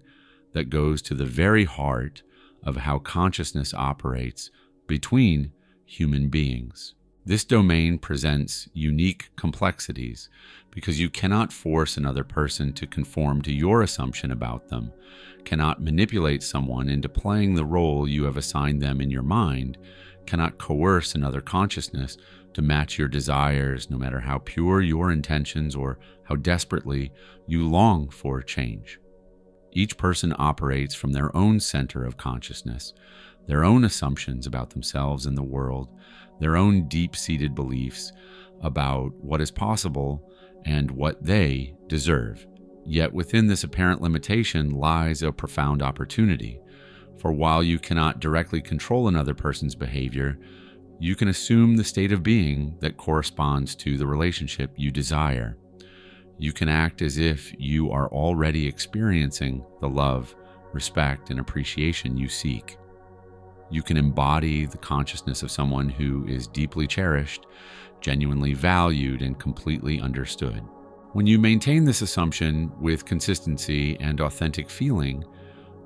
that goes to the very heart of how consciousness operates between human beings. This domain presents unique complexities because you cannot force another person to conform to your assumption about them, cannot manipulate someone into playing the role you have assigned them in your mind, cannot coerce another consciousness to match your desires, no matter how pure your intentions or how desperately you long for change. Each person operates from their own center of consciousness, their own assumptions about themselves and the world, their own deep-seated beliefs about what is possible and what they deserve. Yet within this apparent limitation lies a profound opportunity. For while you cannot directly control another person's behavior, you can assume the state of being that corresponds to the relationship you desire. You can act as if you are already experiencing the love, respect, and appreciation you seek. You can embody the consciousness of someone who is deeply cherished, genuinely valued, and completely understood. When you maintain this assumption with consistency and authentic feeling,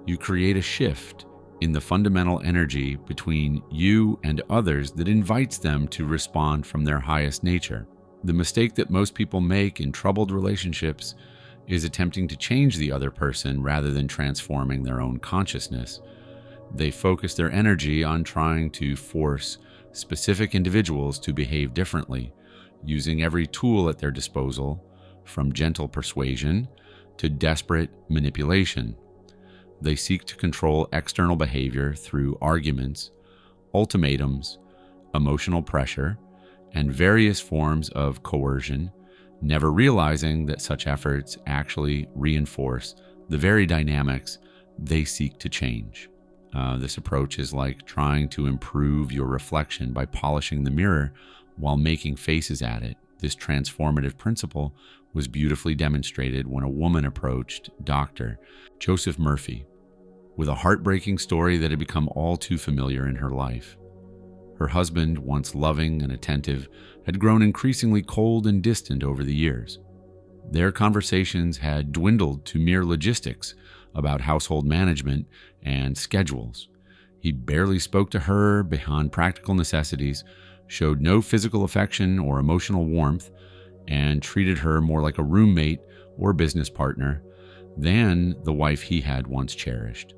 you create a shift in the fundamental energy between you and others that invites them to respond from their highest nature. The mistake that most people make in troubled relationships is attempting to change the other person rather than transforming their own consciousness. They focus their energy on trying to force specific individuals to behave differently, using every tool at their disposal, from gentle persuasion to desperate manipulation. They seek to control external behavior through arguments, ultimatums, emotional pressure, and various forms of coercion, never realizing that such efforts actually reinforce the very dynamics they seek to change. This approach is like trying to improve your reflection by polishing the mirror while making faces at it. This transformative principle was beautifully demonstrated when a woman approached Dr. Joseph Murphy with a heartbreaking story that had become all too familiar in her life. Her husband, once loving and attentive, had grown increasingly cold and distant over the years. Their conversations had dwindled to mere logistics about household management and schedules. He barely spoke to her beyond practical necessities, showed no physical affection or emotional warmth, and treated her more like a roommate or business partner than the wife he had once cherished.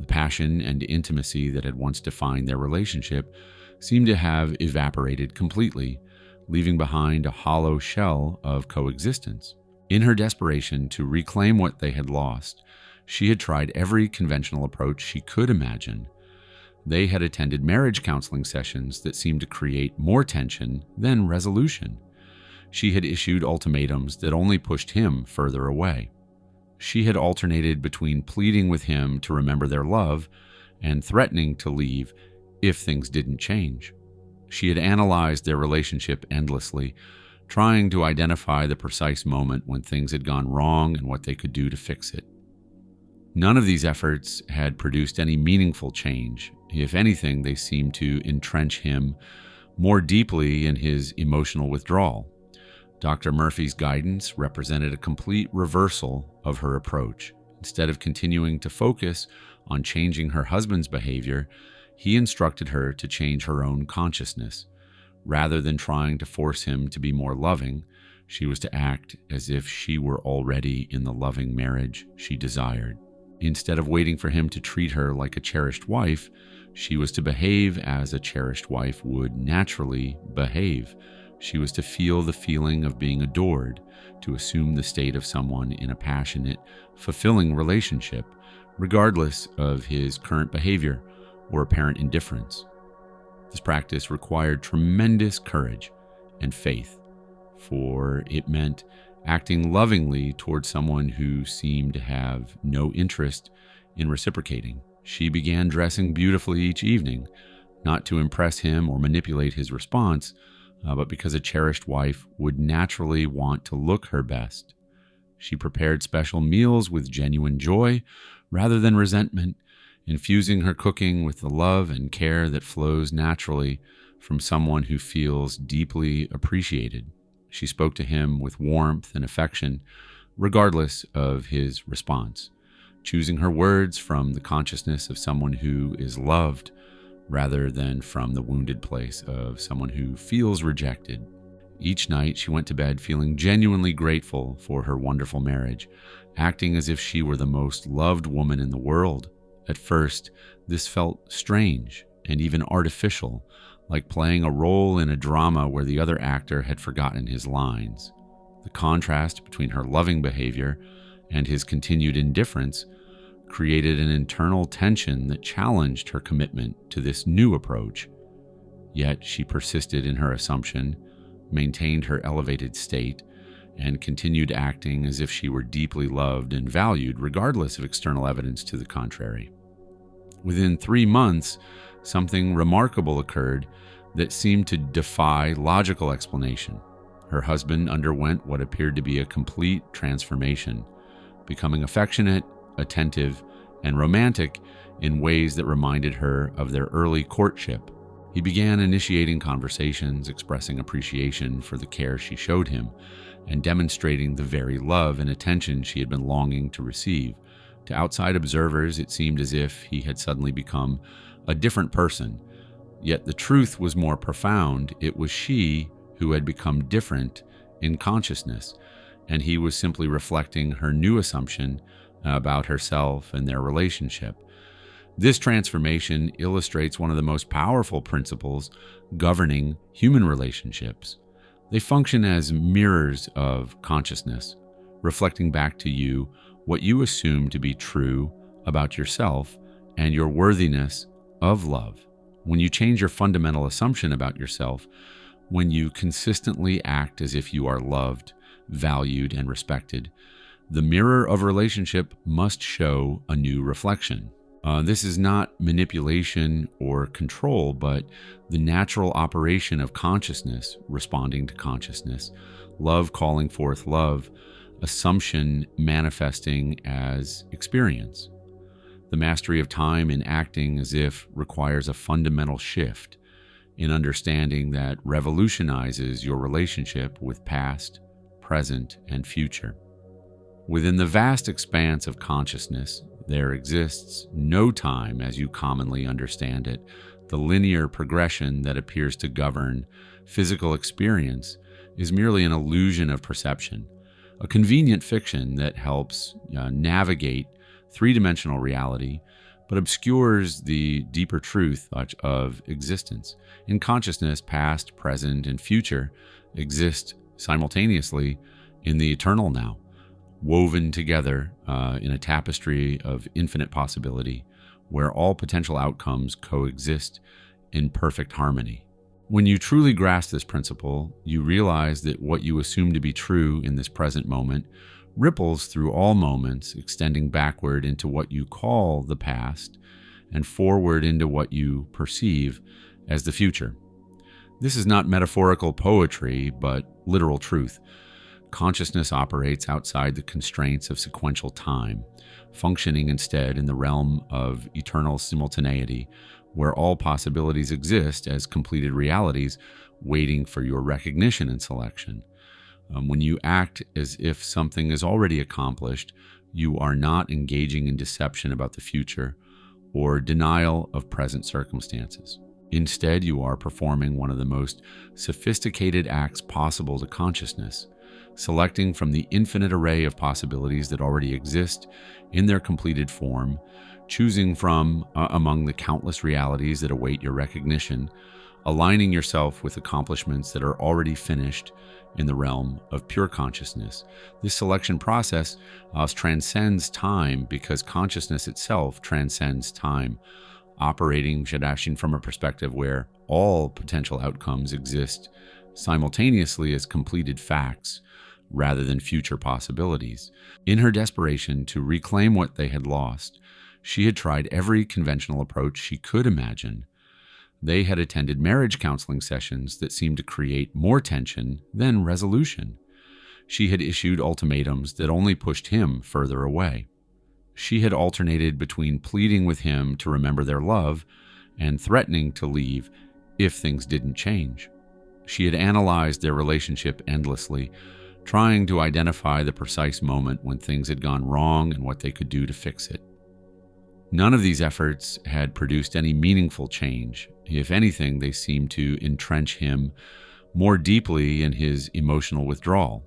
The passion and intimacy that had once defined their relationship seemed to have evaporated completely, leaving behind a hollow shell of coexistence. In her desperation to reclaim what they had lost, she had tried every conventional approach she could imagine. They had attended marriage counseling sessions that seemed to create more tension than resolution. She had issued ultimatums that only pushed him further away. She had alternated between pleading with him to remember their love and threatening to leave if things didn't change. She had analyzed their relationship endlessly, trying to identify the precise moment when things had gone wrong and what they could do to fix it. None of these efforts had produced any meaningful change. If anything, they seemed to entrench him more deeply in his emotional withdrawal. Dr. Murphy's guidance represented a complete reversal of her approach. Instead of continuing to focus on changing her husband's behavior, he instructed her to change her own consciousness. Rather than trying to force him to be more loving, she was to act as if she were already in the loving marriage she desired. Instead of waiting for him to treat her like a cherished wife, she was to behave as a cherished wife would naturally behave. She was to feel the feeling of being adored, to assume the state of someone in a passionate, fulfilling relationship, regardless of his current behavior or apparent indifference. This practice required tremendous courage and faith, for it meant acting lovingly towards someone who seemed to have no interest in reciprocating. She began dressing beautifully each evening, not to impress him or manipulate his response, but because a cherished wife would naturally want to look her best. She prepared special meals with genuine joy rather than resentment, infusing her cooking with the love and care that flows naturally from someone who feels deeply appreciated. She spoke to him with warmth and affection, regardless of his response, choosing her words from the consciousness of someone who is loved rather than from the wounded place of someone who feels rejected. Each night she went to bed feeling genuinely grateful for her wonderful marriage, acting as if she were the most loved woman in the world. At first, this felt strange and even artificial, like playing a role in a drama where the other actor had forgotten his lines. The contrast between her loving behavior and his continued indifference created an internal tension that challenged her commitment to this new approach. Yet she persisted in her assumption, maintained her elevated state, and continued acting as if she were deeply loved and valued, regardless of external evidence to the contrary. Within 3 months, something remarkable occurred that seemed to defy logical explanation. Her husband underwent what appeared to be a complete transformation, becoming affectionate, attentive, and romantic in ways that reminded her of their early courtship. He began initiating conversations, expressing appreciation for the care she showed him, and demonstrating the very love and attention she had been longing to receive. To outside observers, it seemed as if he had suddenly become a different person. Yet the truth was more profound. It was she who had become different in consciousness, and he was simply reflecting her new assumption about herself and their relationship. This transformation illustrates one of the most powerful principles governing human relationships. They function as mirrors of consciousness, reflecting back to you what you assume to be true about yourself and your worthiness of love. When you change your fundamental assumption about yourself, when you consistently act as if you are loved, valued, and respected, the mirror of relationship must show a new reflection. This is not manipulation or control, but the natural operation of consciousness responding to consciousness, love calling forth love, assumption manifesting as experience. The mastery of time in acting as if requires a fundamental shift in understanding that revolutionizes your relationship with past, present, and future. Within the vast expanse of consciousness, there exists no time as you commonly understand it. The linear progression that appears to govern physical experience is merely an illusion of perception, a convenient fiction that helps navigate three-dimensional reality, but obscures the deeper truth of existence. In consciousness, past, present, and future exist simultaneously in the eternal now, woven together in a tapestry of infinite possibility, where all potential outcomes coexist in perfect harmony. When you truly grasp this principle, you realize that what you assume to be true in this present moment ripples through all moments, extending backward into what you call the past and forward into what you perceive as the future. This is not metaphorical poetry, but literal truth. Consciousness operates outside the constraints of sequential time, functioning instead in the realm of eternal simultaneity, where all possibilities exist as completed realities waiting for your recognition and selection. When you act as if something is already accomplished, you are not engaging in deception about the future or denial of present circumstances. Instead, you are performing one of the most sophisticated acts possible to consciousness, selecting from the infinite array of possibilities that already exist in their completed form, choosing from among the countless realities that await your recognition, aligning yourself with accomplishments that are already finished in the realm of pure consciousness. This selection process transcends time because consciousness itself transcends time, operating Shadashin from a perspective where all potential outcomes exist simultaneously as completed facts rather than future possibilities. In her desperation to reclaim what they had lost, she had tried every conventional approach she could imagine. They had attended marriage counseling sessions that seemed to create more tension than resolution. She had issued ultimatums that only pushed him further away. She had alternated between pleading with him to remember their love and threatening to leave if things didn't change. She had analyzed their relationship endlessly, trying to identify the precise moment when things had gone wrong and what they could do to fix it. None of these efforts had produced any meaningful change. If anything, they seemed to entrench him more deeply in his emotional withdrawal.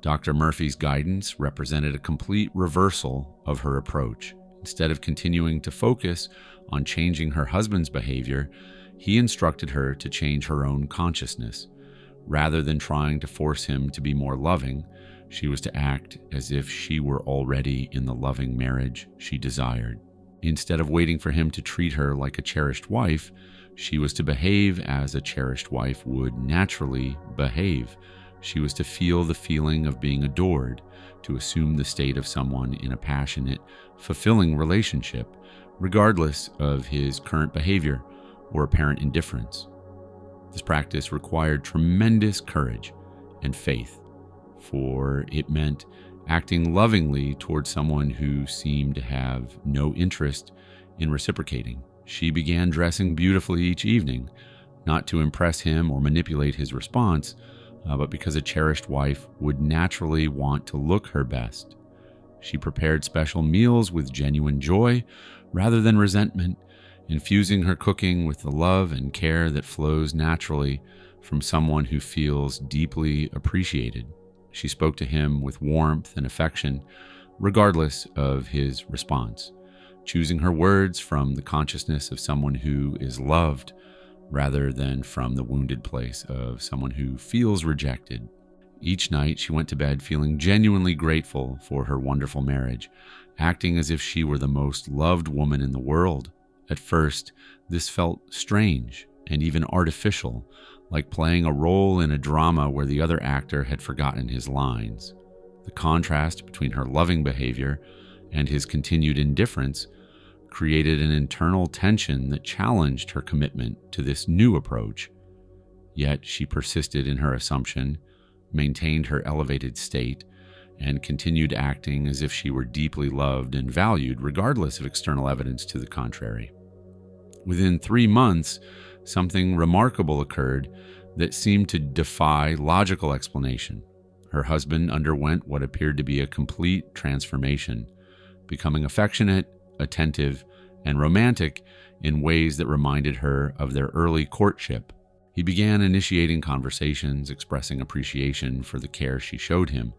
Dr. Murphy's guidance represented a complete reversal of her approach. Instead of continuing to focus on changing her husband's behavior, he instructed her to change her own consciousness. Rather than trying to force him to be more loving, she was to act as if she were already in the loving marriage she desired. Instead of waiting for him to treat her like a cherished wife, she was to behave as a cherished wife would naturally behave. She was to feel the feeling of being adored, to assume the state of someone in a passionate, fulfilling relationship, regardless of his current behavior or apparent indifference. This practice required tremendous courage and faith, for it meant acting lovingly toward someone who seemed to have no interest in reciprocating. She began dressing beautifully each evening, not to impress him or manipulate his response, but because a cherished wife would naturally want to look her best. She prepared special meals with genuine joy rather than resentment, infusing her cooking with the love and care that flows naturally from someone who feels deeply appreciated. She spoke to him with warmth and affection, regardless of his response, choosing her words from the consciousness of someone who is loved rather than from the wounded place of someone who feels rejected. Each night, she went to bed feeling genuinely grateful for her wonderful marriage, acting as if she were the most loved woman in the world. At first, this felt strange and even artificial, like playing a role in a drama where the other actor had forgotten his lines. The contrast between her loving behavior and his continued indifference created an internal tension that challenged her commitment to this new approach. Yet she persisted in her assumption, maintained her elevated state, and continued acting as if she were deeply loved and valued, regardless of external evidence to the contrary. Within 3 months, something remarkable occurred that seemed to defy logical explanation. Her husband underwent what appeared to be a complete transformation, becoming affectionate, attentive, and romantic in ways that reminded her of their early courtship. He began initiating conversations, expressing appreciation for the care she showed him,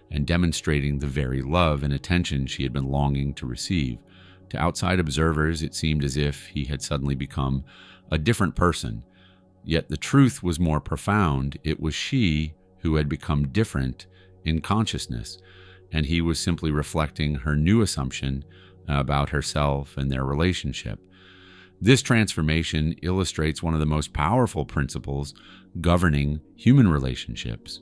and demonstrating the very love and attention she had been longing to receive. To outside observers, it seemed as if he had suddenly become a different person. Yet the truth was more profound. It was she who had become different in consciousness, and he was simply reflecting her new assumption about herself and their relationship. This transformation illustrates one of the most powerful principles governing human relationships.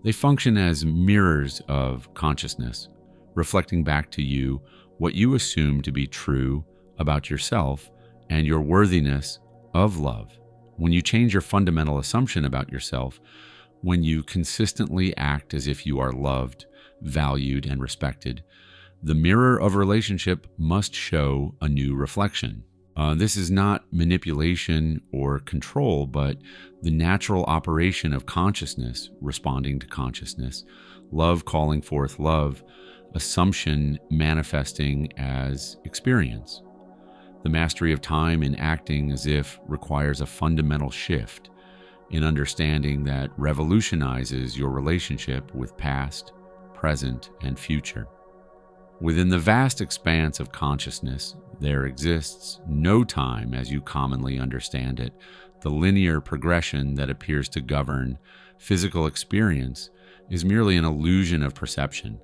They function as mirrors of consciousness, reflecting back to you what you assume to be true about yourself and your worthiness of love. When you change your fundamental assumption about yourself, when you consistently act as if you are loved, valued, and respected, the mirror of relationship must show a new reflection. This is not manipulation or control, but the natural operation of consciousness responding to consciousness, love calling forth love, assumption manifesting as experience. The mastery of time in acting as if requires a fundamental shift in understanding that revolutionizes your relationship with past, present, and future. Within the vast expanse of consciousness, there exists no time as you commonly understand it. The linear progression that appears to govern physical experience is merely an illusion of perception,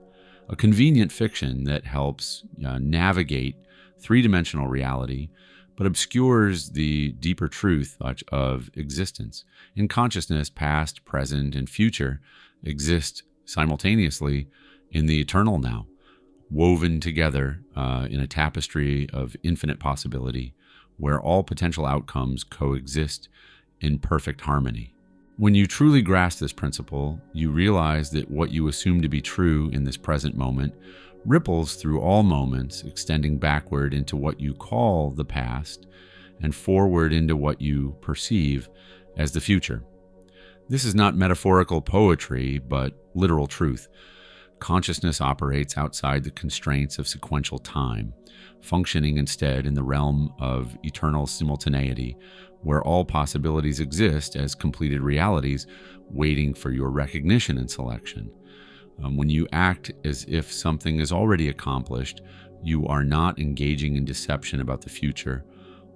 a convenient fiction that helps navigate three-dimensional reality, but obscures the deeper truth of existence. In consciousness, past, present, and future exist simultaneously in the eternal now, woven together in a tapestry of infinite possibility where all potential outcomes coexist in perfect harmony. When you truly grasp this principle, you realize that what you assume to be true in this present moment ripples through all moments, extending backward into what you call the past and forward into what you perceive as the future. This is not metaphorical poetry, but literal truth. Consciousness operates outside the constraints of sequential time, functioning instead in the realm of eternal simultaneity, where all possibilities exist as completed realities waiting for your recognition and selection. When you act as if something is already accomplished, you are not engaging in deception about the future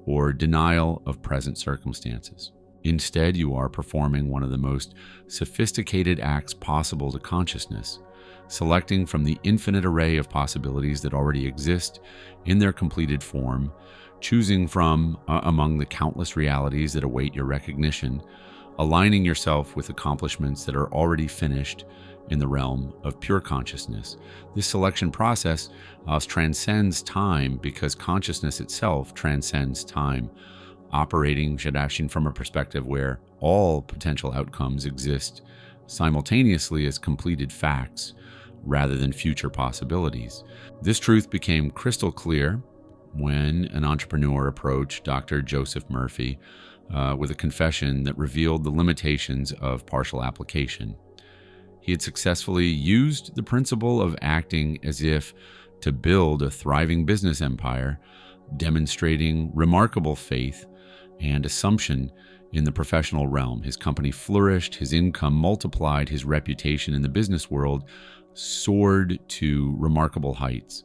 or denial of present circumstances. Instead, you are performing one of the most sophisticated acts possible to consciousness, selecting from the infinite array of possibilities that already exist in their completed form, choosing from among the countless realities that await your recognition, aligning yourself with accomplishments that are already finished in the realm of pure consciousness. This selection process transcends time because consciousness itself transcends time, operating Shadashin from a perspective where all potential outcomes exist simultaneously as completed facts rather than future possibilities. This truth became crystal clear when an entrepreneur approached Dr. Joseph Murphy with a confession that revealed the limitations of partial application. He had successfully used the principle of acting as if to build a thriving business empire, demonstrating remarkable faith and assumption in the professional realm. His company flourished, his income multiplied, his reputation in the business world soared to remarkable heights.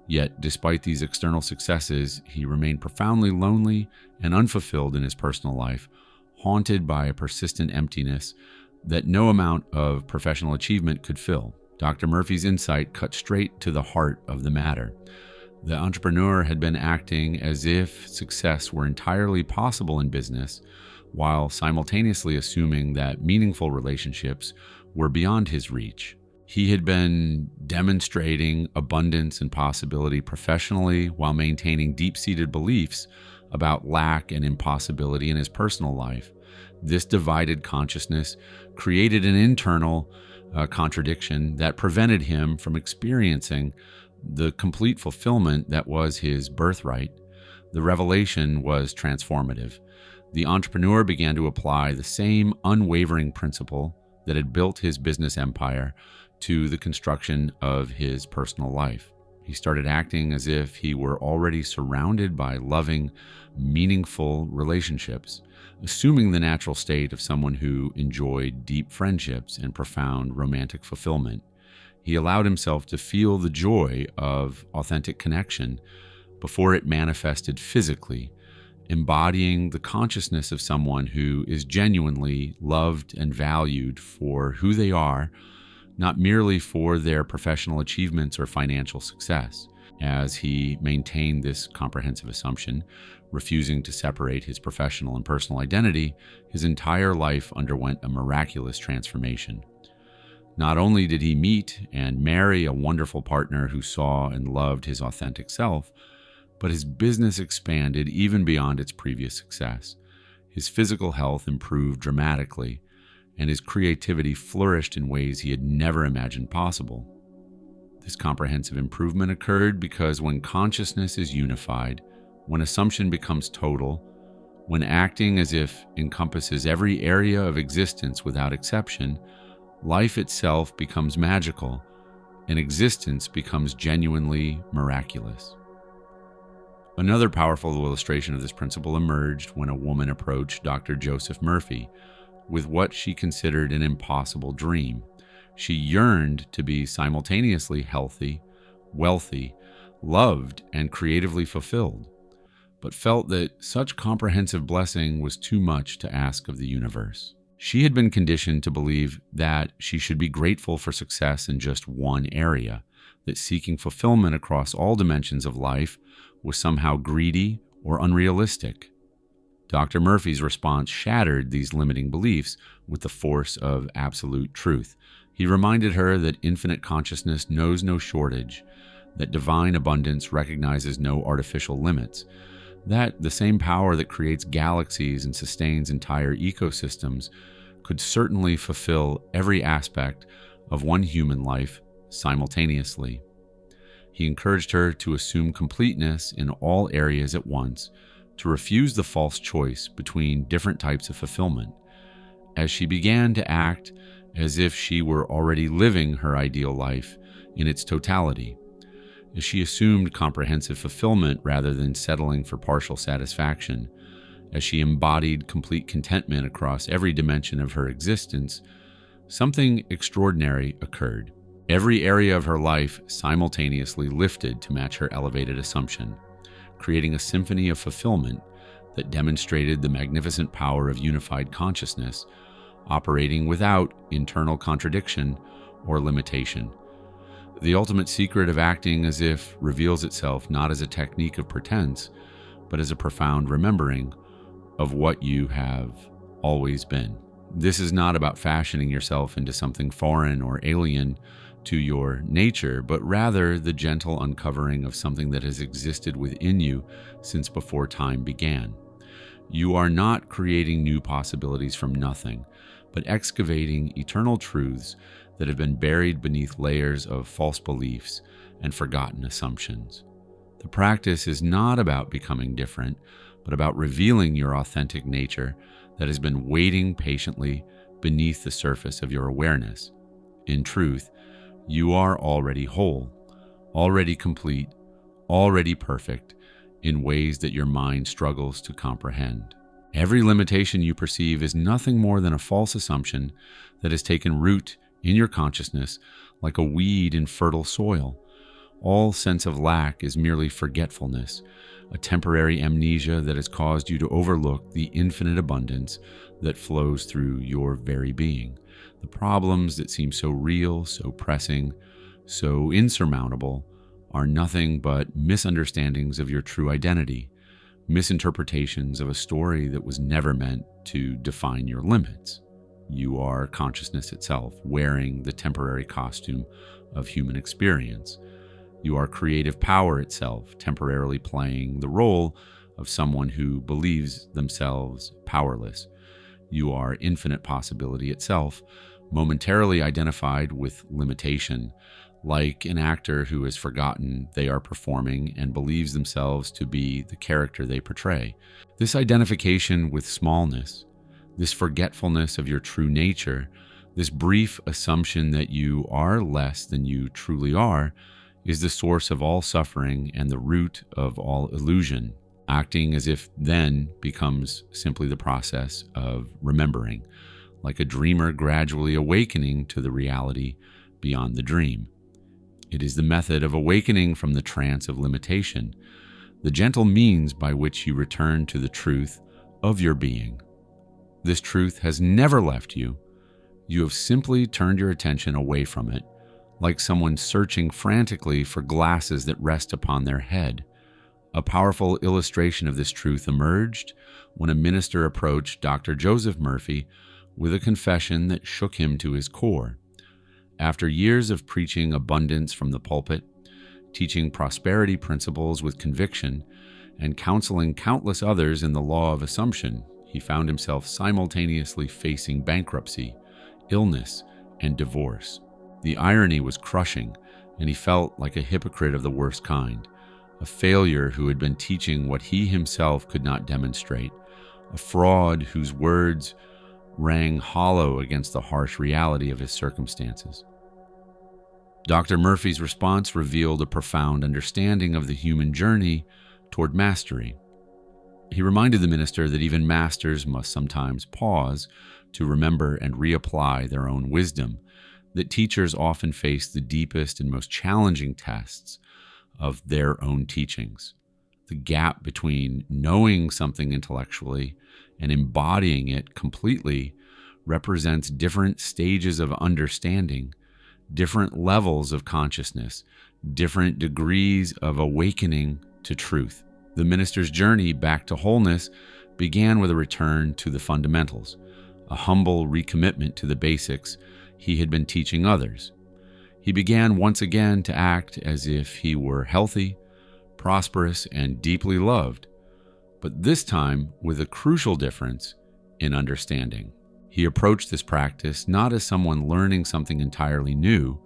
Yet, despite these external successes, he remained profoundly lonely and unfulfilled in his personal life, haunted by a persistent emptiness that no amount of professional achievement could fill. Dr. Murphy's insight cut straight to the heart of the matter. The entrepreneur had been acting as if success were entirely possible in business, while simultaneously assuming that meaningful relationships were beyond his reach. He had been demonstrating abundance and possibility professionally while maintaining deep-seated beliefs about lack and impossibility in his personal life. This divided consciousness created an internal contradiction that prevented him from experiencing the complete fulfillment that was his birthright. The revelation was transformative. The entrepreneur began to apply the same unwavering principle that had built his business empire to the construction of his personal life. He started acting as if he were already surrounded by loving, meaningful relationships, assuming the natural state of someone who enjoyed deep friendships and profound romantic fulfillment. He allowed himself to feel the joy of authentic connection before it manifested physically, embodying the consciousness of someone who is genuinely loved and valued for who they are, not merely for their professional achievements or financial success. As he maintained this comprehensive assumption, refusing to separate his professional and personal identity, his entire life underwent a miraculous transformation. Not only did he meet and marry a wonderful partner who saw and loved his authentic self, but his business expanded even beyond its previous success. His physical health improved dramatically, and his creativity flourished in ways he had never imagined possible. This comprehensive improvement occurred because when consciousness is unified, when assumption becomes total, when acting as if encompasses every area of existence without exception, life itself becomes magical, and existence becomes genuinely miraculous. Another powerful illustration of this principle emerged when a woman approached Dr. Joseph Murphy with what she considered an impossible dream. She yearned to be simultaneously healthy, wealthy, loved, and creatively fulfilled, but felt that such comprehensive blessing was too much to ask of the universe. She had been conditioned to believe that she should be grateful for success in just one area, that seeking fulfillment across all dimensions of life was somehow greedy or unrealistic. Dr. Murphy's response shattered these limiting beliefs with the force of absolute truth. He reminded her that infinite consciousness knows no shortage, that divine abundance recognizes no artificial limits, that the same power that creates galaxies and sustains entire ecosystems could certainly fulfill every aspect of one human life simultaneously. He encouraged her to assume completeness in all areas at once, to refuse the false choice between different types of fulfillment. As she began to act as if she were already living her ideal life in its totality, as she assumed comprehensive fulfillment rather than settling for partial satisfaction, as she embodied complete contentment across every dimension of her existence, something extraordinary occurred. Every area of her life simultaneously lifted to match her elevated assumption, creating a symphony of fulfillment that demonstrated the magnificent power of unified consciousness, operating without internal contradiction or limitation. The ultimate secret of acting as if reveals itself not as a technique of pretense, but as a profound remembering of what you have always been. This is not about fashioning yourself into something foreign or alien to your nature, but rather the gentle uncovering of something that has existed within you since before time began. You are not creating new possibilities from nothing, but excavating eternal truths that have been buried beneath layers of false beliefs and forgotten assumptions. The practice is not about becoming different, but about revealing your authentic nature that has been waiting patiently beneath the surface of your awareness. In truth, you are already whole, already complete, already perfect in ways that your mind struggles to comprehend. Every limitation you perceive is nothing more than a false assumption that has taken root in your consciousness like a weed in fertile soil. All sense of lack is merely forgetfulness, a temporary amnesia that has caused you to overlook the infinite abundance that flows through your very being. The problems that seem so real, so pressing, so insurmountable are nothing but misunderstandings of your true identity, misinterpretations of a story that was never meant to define your limits. You are consciousness itself, wearing the temporary costume of human experience. You are creative power itself, temporarily playing the role of someone who believes themselves powerless. You are infinite possibility itself, momentarily identified with limitation, like an actor who has forgotten they are performing and believes themselves to be the character they portray. This identification with smallness, this forgetfulness of your true nature, this brief assumption that you are less than you truly are, is the source of all suffering and the root of all illusion. Acting as if then becomes simply the process of remembering, like a dreamer gradually awakening to the reality beyond the dream. It is the method of awakening from the trance of limitation, the gentle means by which you return to the truth of your being. This truth has never left you. You have simply turned your attention away from it, like someone searching frantically for glasses that rest upon their head. A powerful illustration of this truth emerged when a minister approached Dr. Joseph Murphy with a confession that shook him to his core. After years of preaching abundance from the pulpit, teaching prosperity principles with conviction, and counseling countless others in the law of assumption, he found himself simultaneously facing bankruptcy, illness, and divorce. The irony was crushing, and he felt like a hypocrite of the worst kind, a failure who had been teaching what he himself could not demonstrate, a fraud whose words rang hollow against the harsh reality of his circumstances. Dr. Murphy's response revealed a profound understanding of the human journey toward mastery. He reminded the minister that even masters must sometimes pause to remember and reapply their own wisdom, that teachers often face the deepest and most challenging tests of their own teachings. The gap between knowing something intellectually and embodying it completely represents different stages of understanding, different levels of consciousness, different degrees of awakening to truth. The minister's journey back to wholeness began with a return to the fundamentals, a humble recommitment to the basics he had been teaching others. He began once again to act as if he were healthy, prosperous, and deeply loved, but this time with a crucial difference in understanding. He approached this practice not as someone learning something entirely new,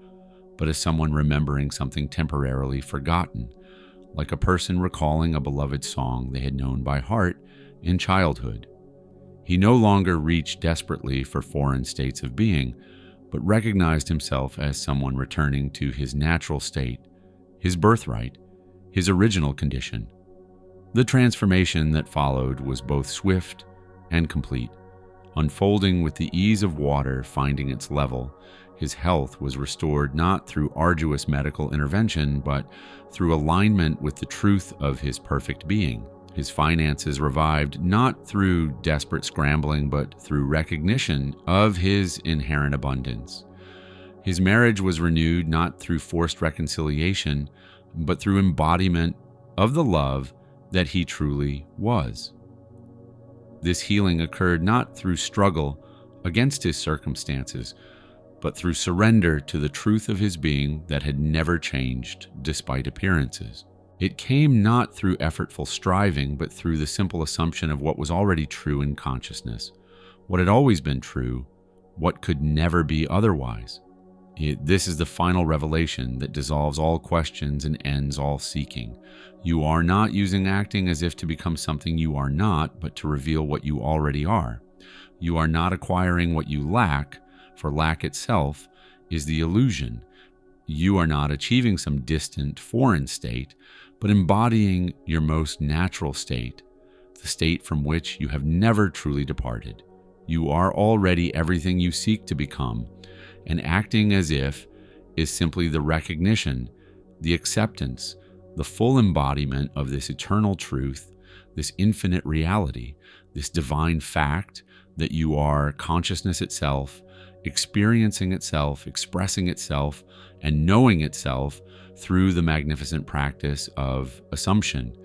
but as someone remembering something temporarily forgotten, like a person recalling a beloved song they had known by heart in childhood. He no longer reached desperately for foreign states of being, but recognized himself as someone returning to his natural state, his birthright, his original condition. The transformation that followed was both swift and complete. Unfolding with the ease of water finding its level, his health was restored not through arduous medical intervention, but through alignment with the truth of his perfect being. His finances revived not through desperate scrambling, but through recognition of his inherent abundance. His marriage was renewed not through forced reconciliation, but through embodiment of the love that he truly was. This healing occurred not through struggle against his circumstances, but through surrender to the truth of his being that had never changed despite appearances. It came not through effortful striving, but through the simple assumption of what was already true in consciousness, what had always been true, what could never be otherwise. This is the final revelation that dissolves all questions and ends all seeking. You are not using acting as if to become something you are not, but to reveal what you already are. You are not acquiring what you lack, for lack itself is the illusion. You are not achieving some distant foreign state, but embodying your most natural state, the state from which you have never truly departed. You are already everything you seek to become, and acting as if is simply the recognition, the acceptance, the full embodiment of this eternal truth, this infinite reality, this divine fact that you are consciousness itself, experiencing itself, expressing itself, and knowing itself through the magnificent practice of assumption.